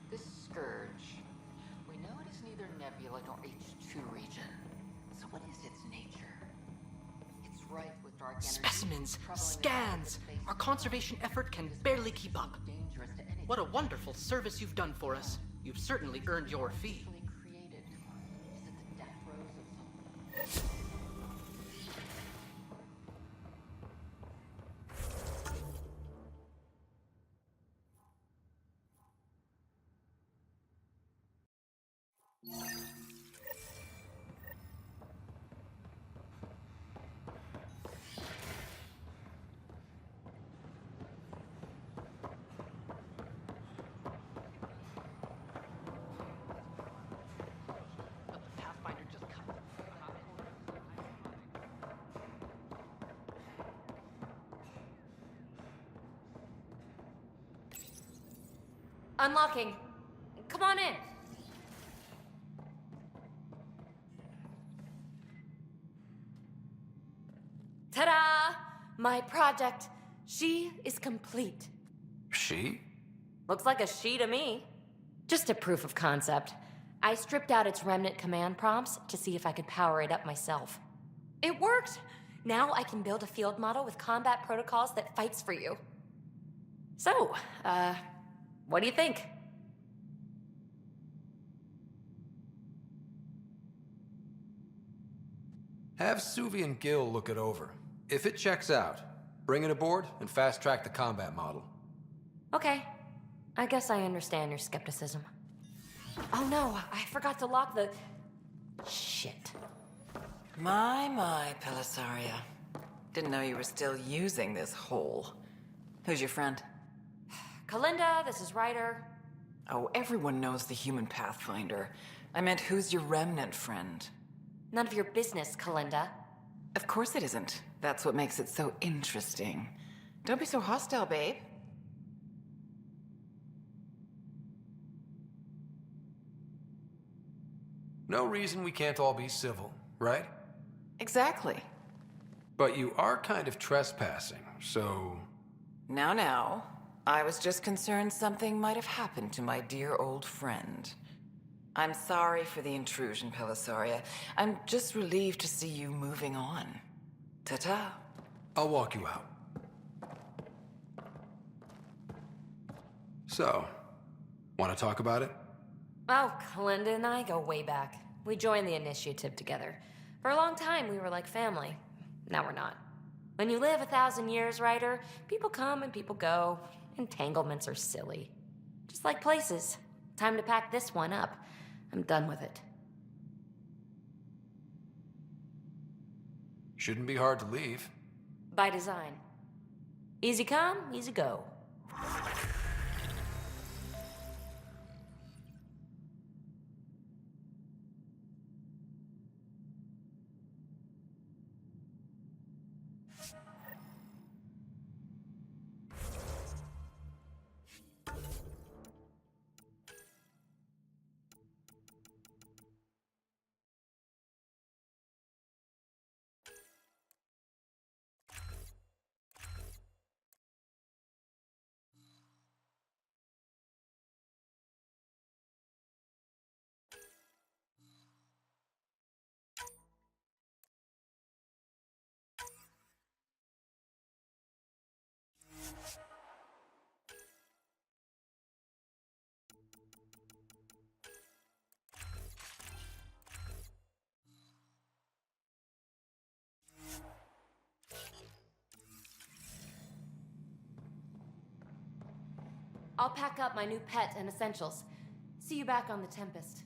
This scourge. We know it is neither nebula nor H2 region. So what is its nature? It's rife with dark energy. Specimens, scans. Our conservation effort can barely keep up. What a wonderful service you've done for us. You've certainly earned your fee. Unlocking. Come on in. Ta-da! My project. She is complete. She? Looks like a she to me. Just a proof of concept. I stripped out its remnant command prompts to see if I could power it up myself. It worked! Now I can build a field model with combat protocols that fights for you. So, what do you think? Have Suvi and Gil look it over. If it checks out, bring it aboard and fast-track the combat model. Okay. I guess I understand your skepticism. Oh no, I forgot to lock the... Shit. My, Pelisaria. Didn't know you were still using this hole. Who's your friend? Kalinda, this is Ryder. Oh, everyone knows the human Pathfinder. I meant, who's your remnant friend? None of your business, Kalinda. Of course it isn't. That's what makes it so interesting. Don't be so hostile, babe. No reason we can't all be civil, right? Exactly. But you are kind of trespassing, so... Now. I was just concerned something might have happened to my dear old friend. I'm sorry for the intrusion, Pelisaria. I'm just relieved to see you moving on. Ta-ta. I'll walk you out. So, want to talk about it? Oh, Kalinda and I go way back. We joined the initiative together. For a long time, we were like family. Now we're not. When you live 1,000 years, Ryder, people come and people go. Entanglements are silly. Just like places. Time to pack this one up. I'm done with it. Shouldn't be hard to leave. By design. Easy come, easy go. I'll pack up my new pet and essentials. See you back on the Tempest.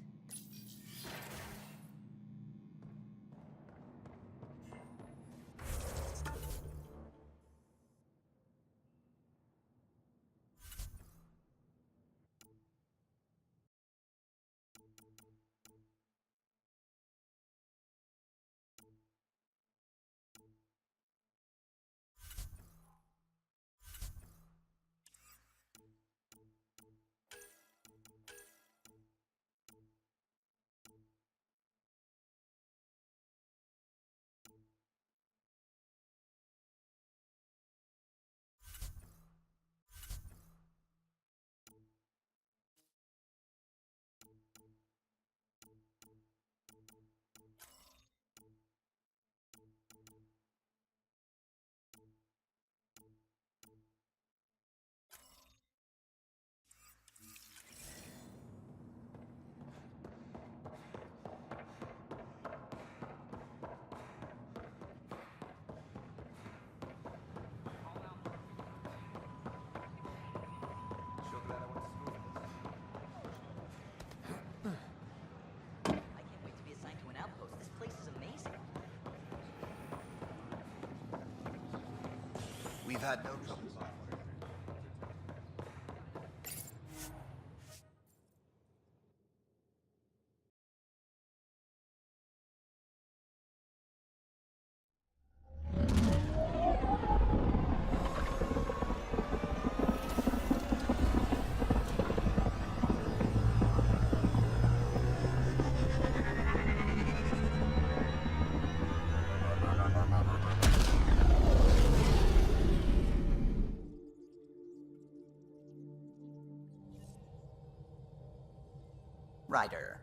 We've had no trouble. Ryder.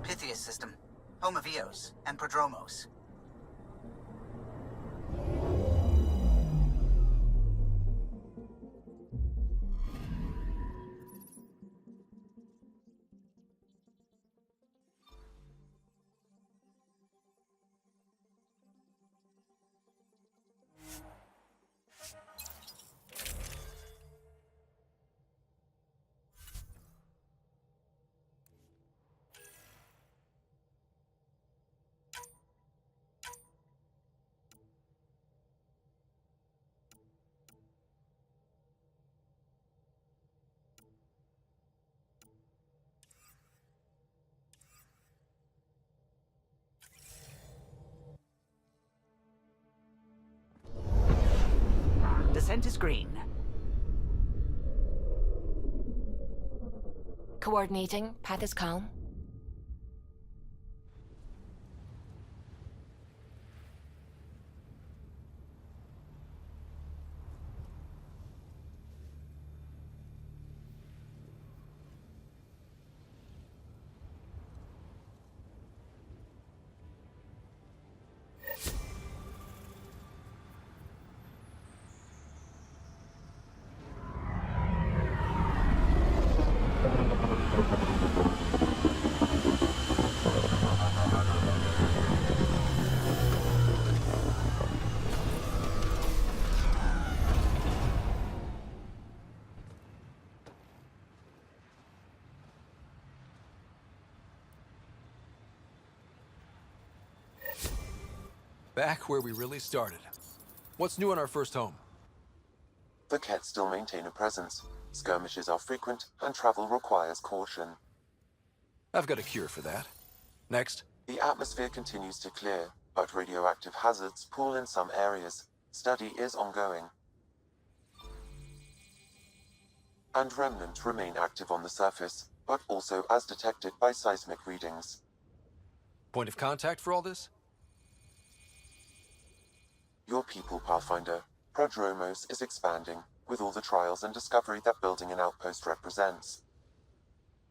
Pythia's system, home of Eos and Prodromos. Descent is green. Coordinating. Path is calm. Back where we really started. What's new on our first home? The Kett still maintain a presence. Skirmishes are frequent, and travel requires caution. I've got a cure for that. Next. The atmosphere continues to clear, but radioactive hazards pool in some areas. Study is ongoing. And remnants remain active on the surface, but also as detected by seismic readings. Point of contact for all this? Your people, Pathfinder. Prodromos is expanding, with all the trials and discovery that building an outpost represents.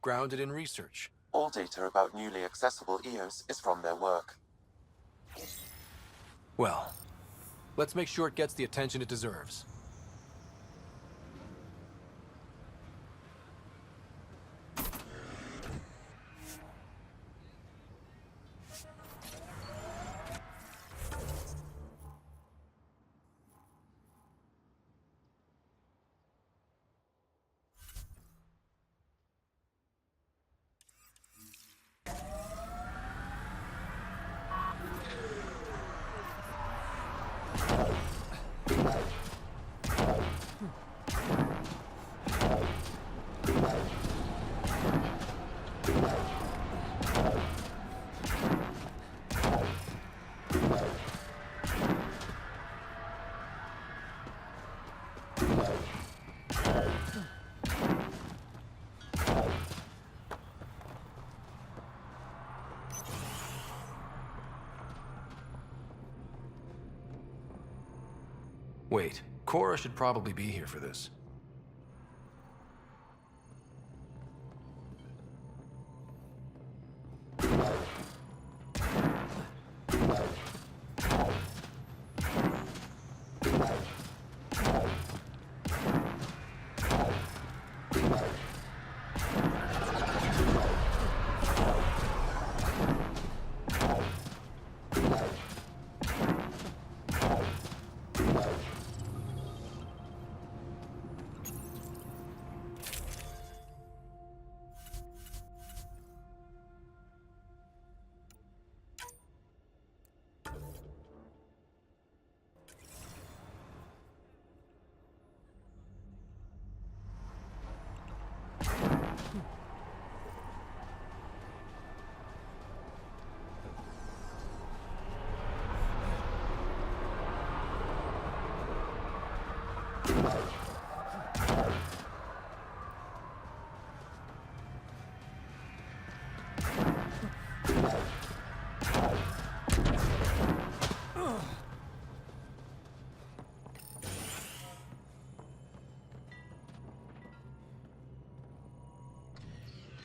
Grounded in research. All data about newly accessible Eos is from their work. Well, let's make sure it gets the attention it deserves. Wait, Cora should probably be here for this.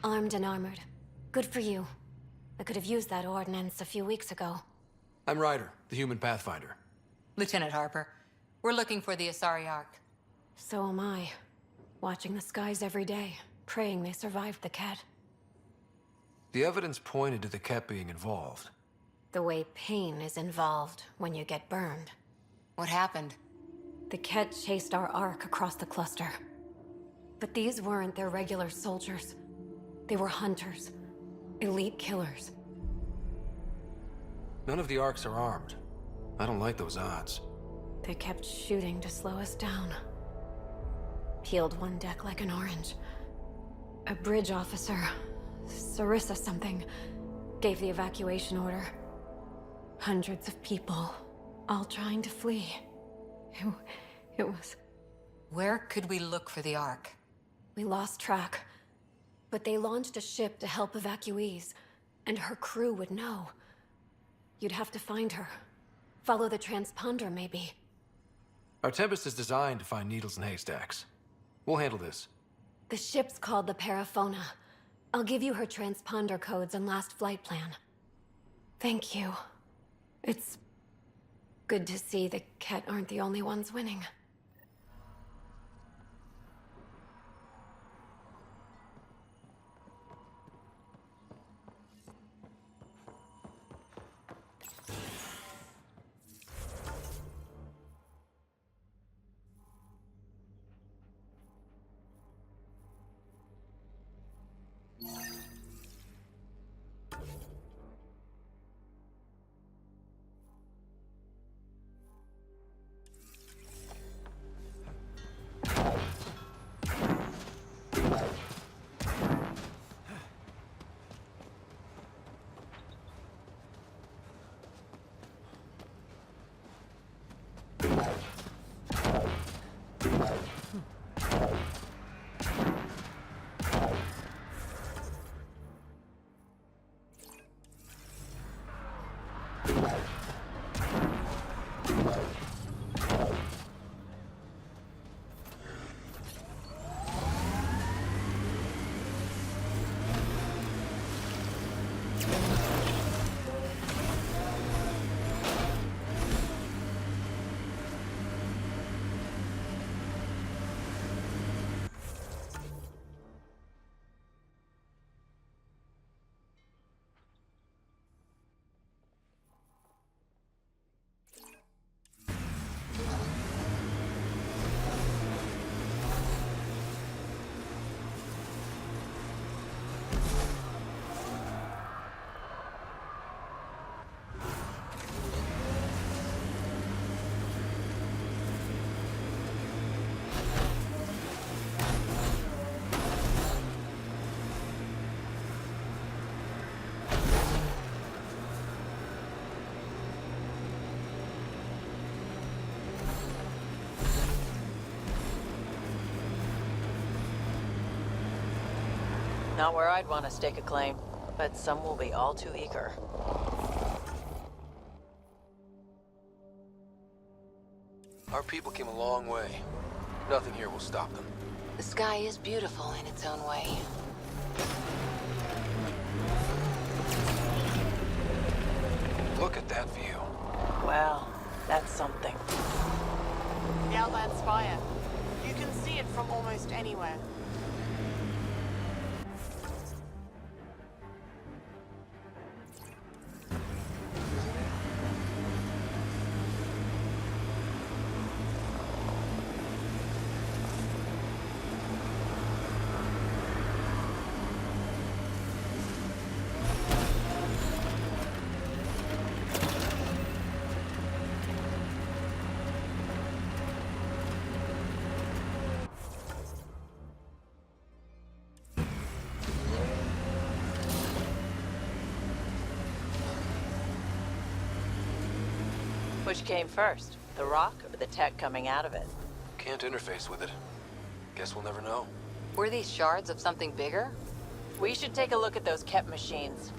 Armed and armored. Good for you. I could have used that ordnance a few weeks ago. I'm Ryder, the human pathfinder. Lieutenant Harper, we're looking for the Asari Ark. So am I. Watching the skies every day, praying they survived the Ket. The evidence pointed to the Ket being involved. The way pain is involved when you get burned. What happened? The Ket chased our Ark across the cluster. But these weren't their regular soldiers. They were hunters. Elite killers. None of the Arks are armed. I don't like those odds. They kept shooting to slow us down. Peeled one deck like an orange. A bridge officer, Sarissa something, gave the evacuation order. Hundreds of people, all trying to flee. It was... Where could we look for the Ark? We lost track. But they launched a ship to help evacuees, and her crew would know. You'd have to find her. Follow the transponder, maybe. Our Tempest is designed to find needles in haystacks. We'll handle this. The ship's called the Paraphona. I'll give you her transponder codes and last flight plan. Thank you. It's good to see the Ket aren't the only ones winning. Not where I'd want to stake a claim, but some will be all too eager. Our people came a long way. Nothing here will stop them. The sky is beautiful in its own way. Look at that view. Wow, that's something. The Outland Spire. You can see it from almost anywhere. Which came first, the rock or the tech coming out of it? Can't interface with it. Guess we'll never know. Were these shards of something bigger? We should take a look at those Kep machines.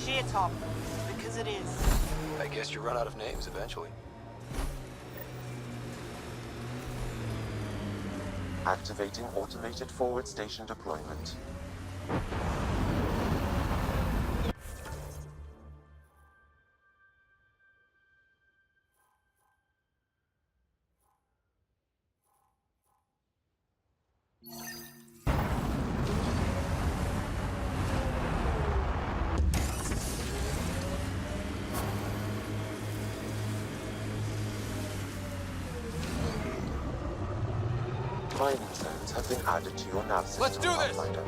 Sheer top, because it is. I guess you run out of names eventually. Activating automated forward station deployment. Mining zones have been added to your nav system. Let's do this! Pathfinder.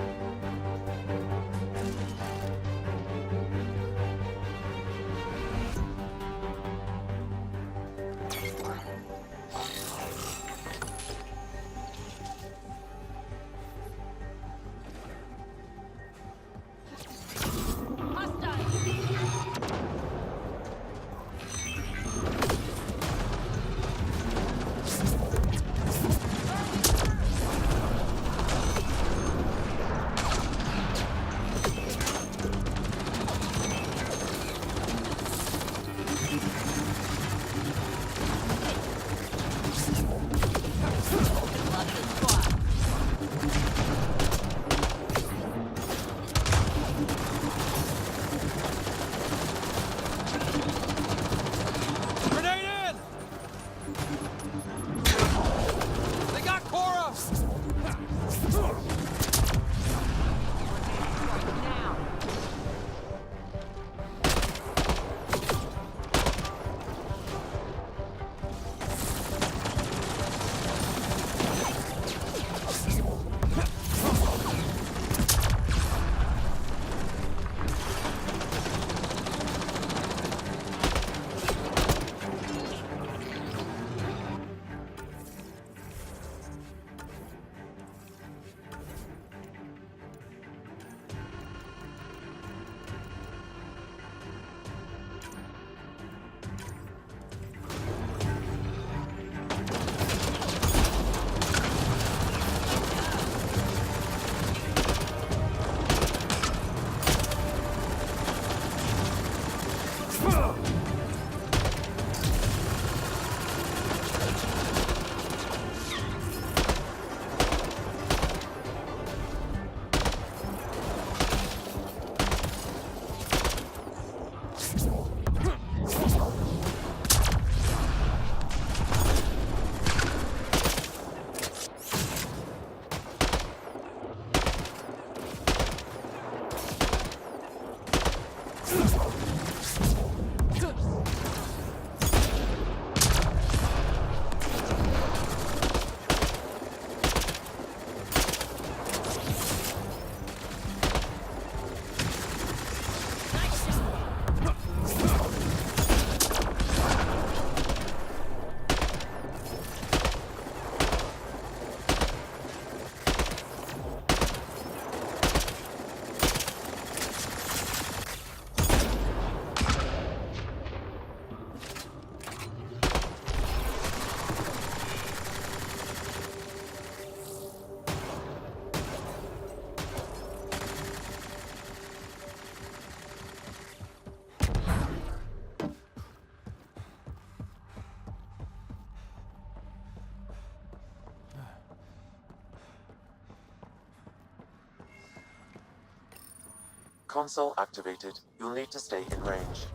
Console activated. You'll need to stay in range.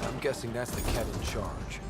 I'm guessing that's the cat in charge.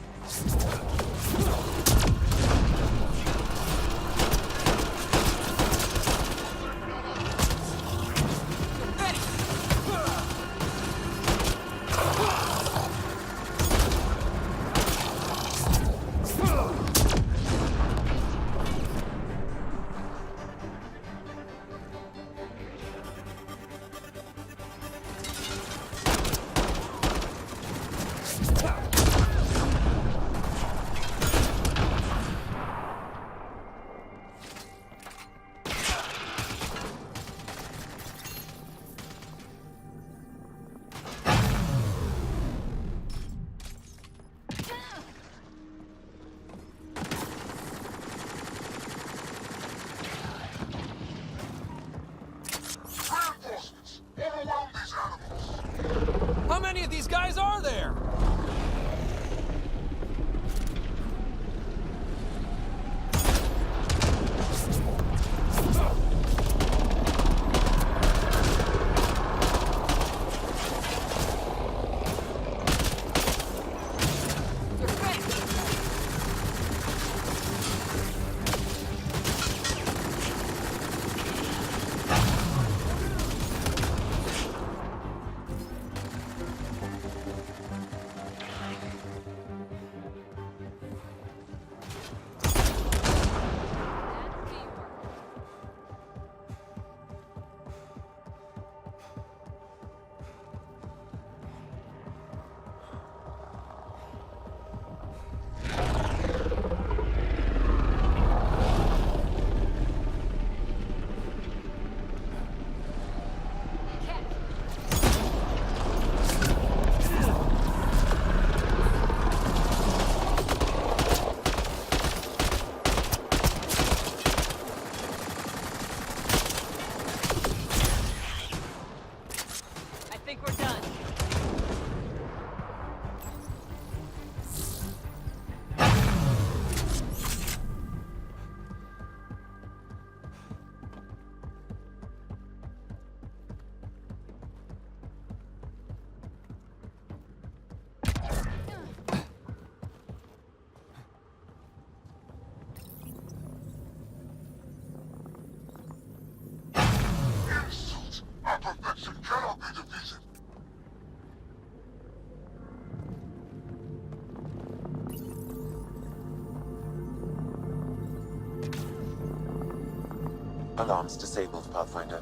Alarms disabled, Pathfinder.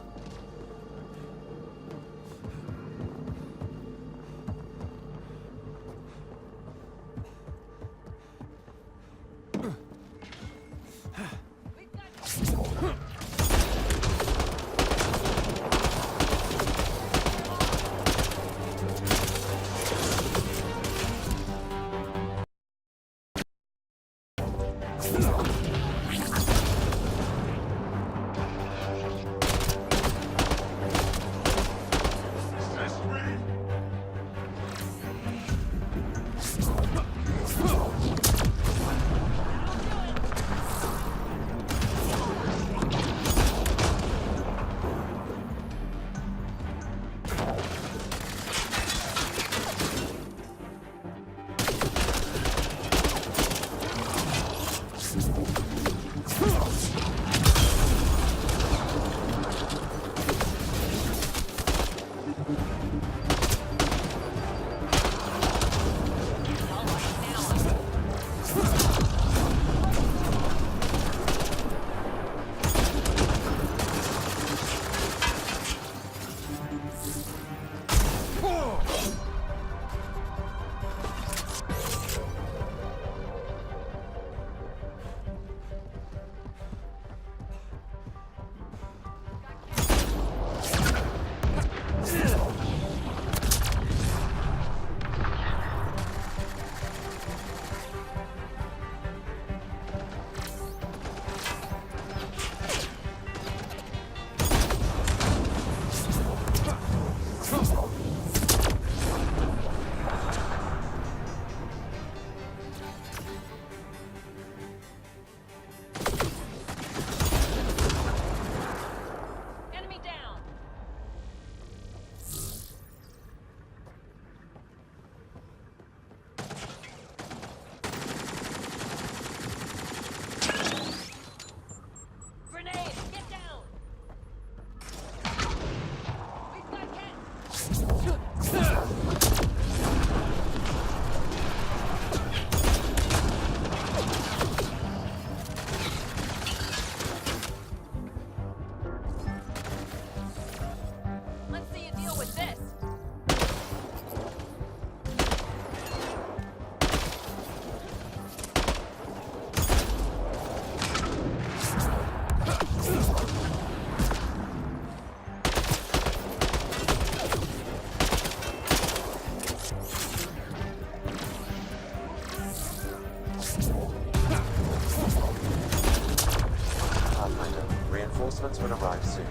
Reinforcements will arrive soon.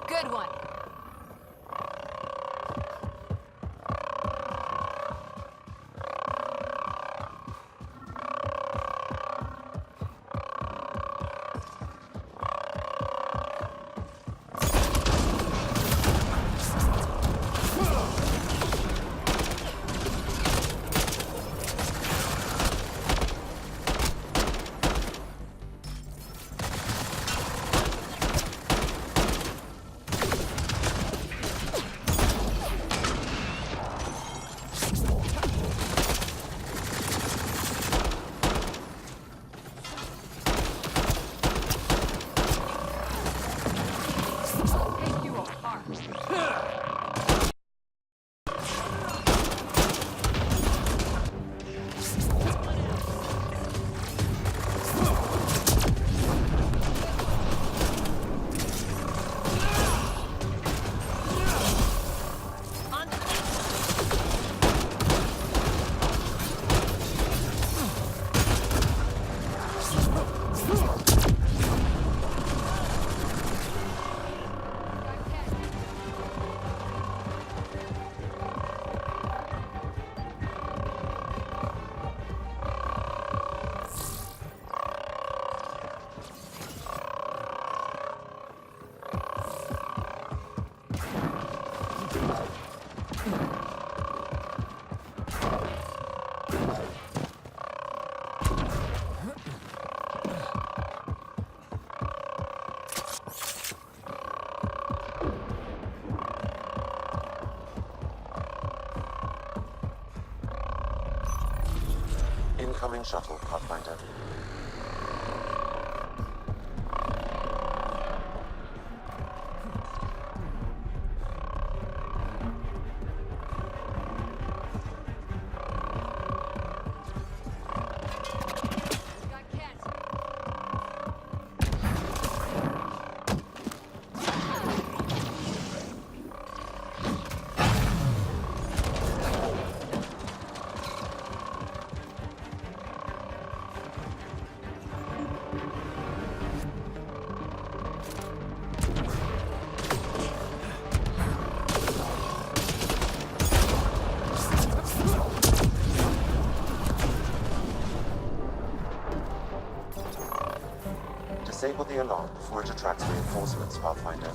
Good one. Incoming shuttle, Pathfinder. Disable the alarm before it attracts reinforcements, Pathfinder.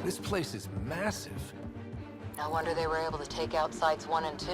This place is massive. No wonder they were able to take out Sites 1 and 2.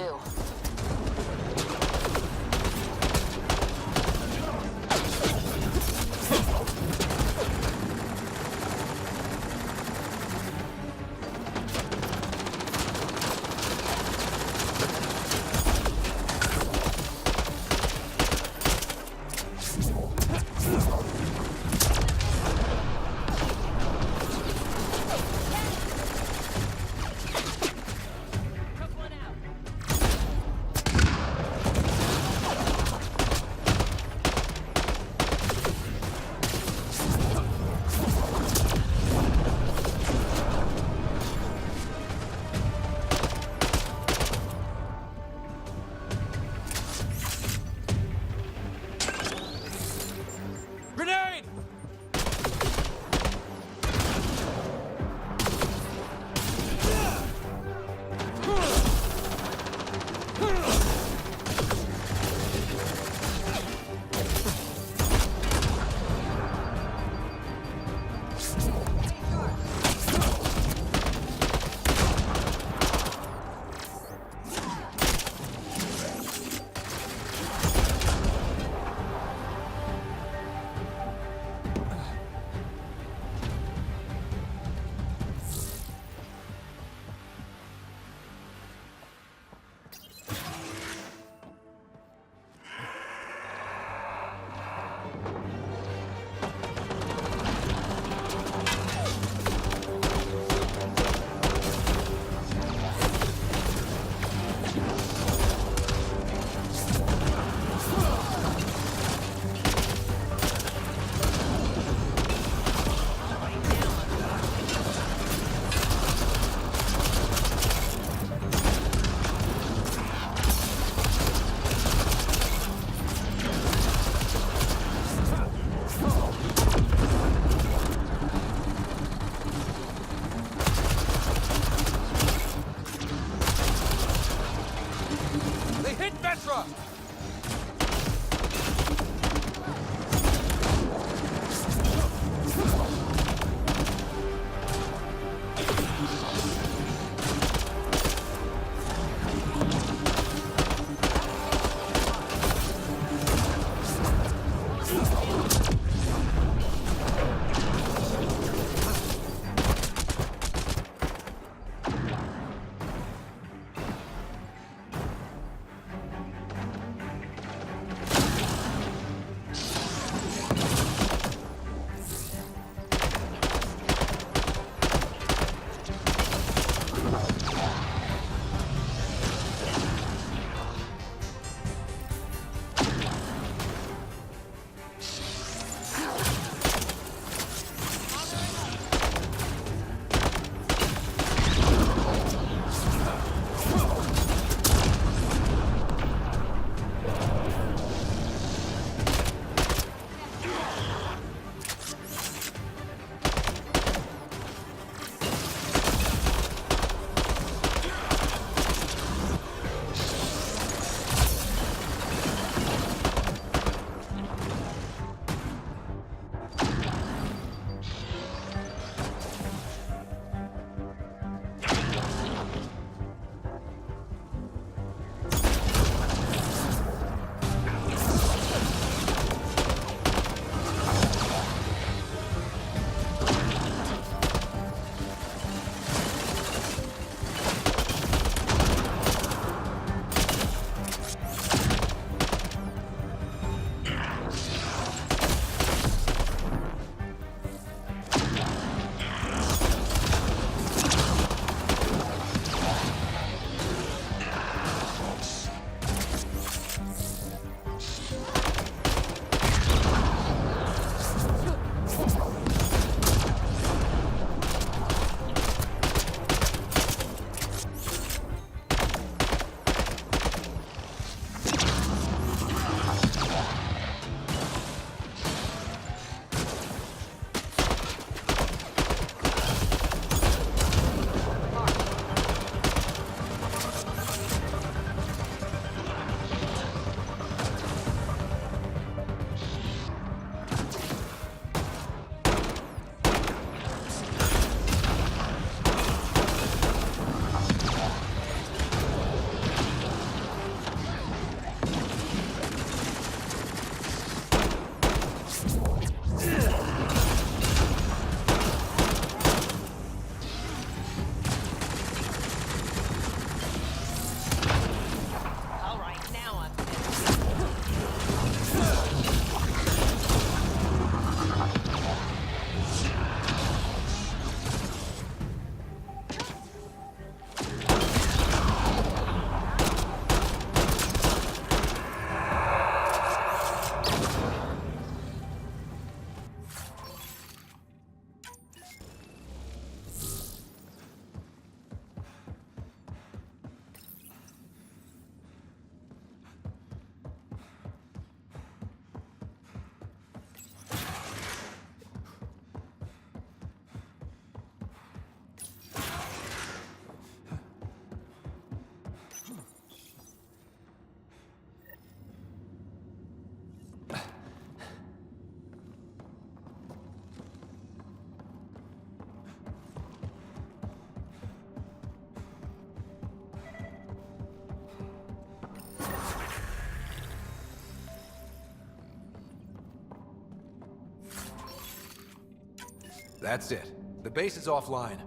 That's it. The base is offline.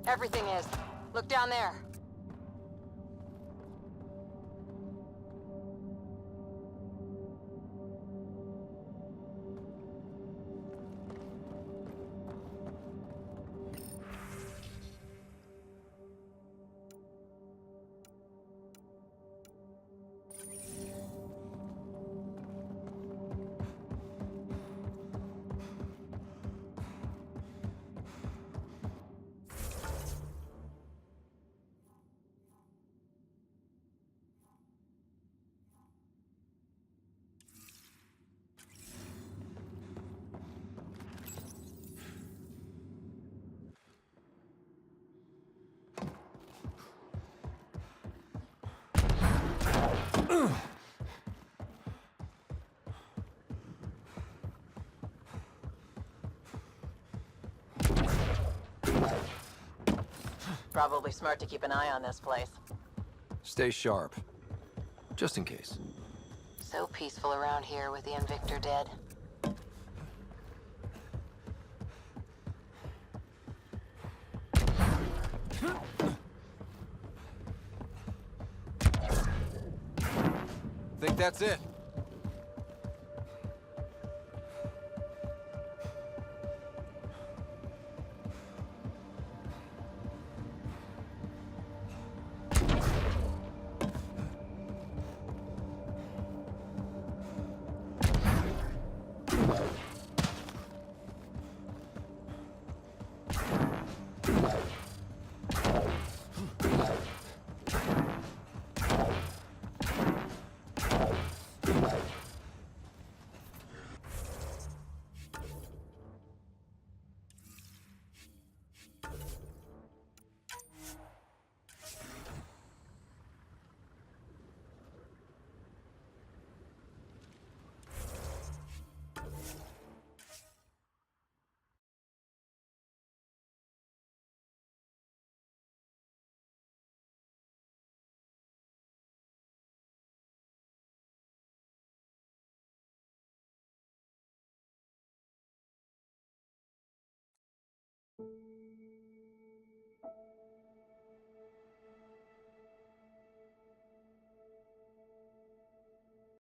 Everything is. Look down there. Probably smart to keep an eye on this place. Stay sharp. Just in case. So peaceful around here with the Invictor dead. Think that's it.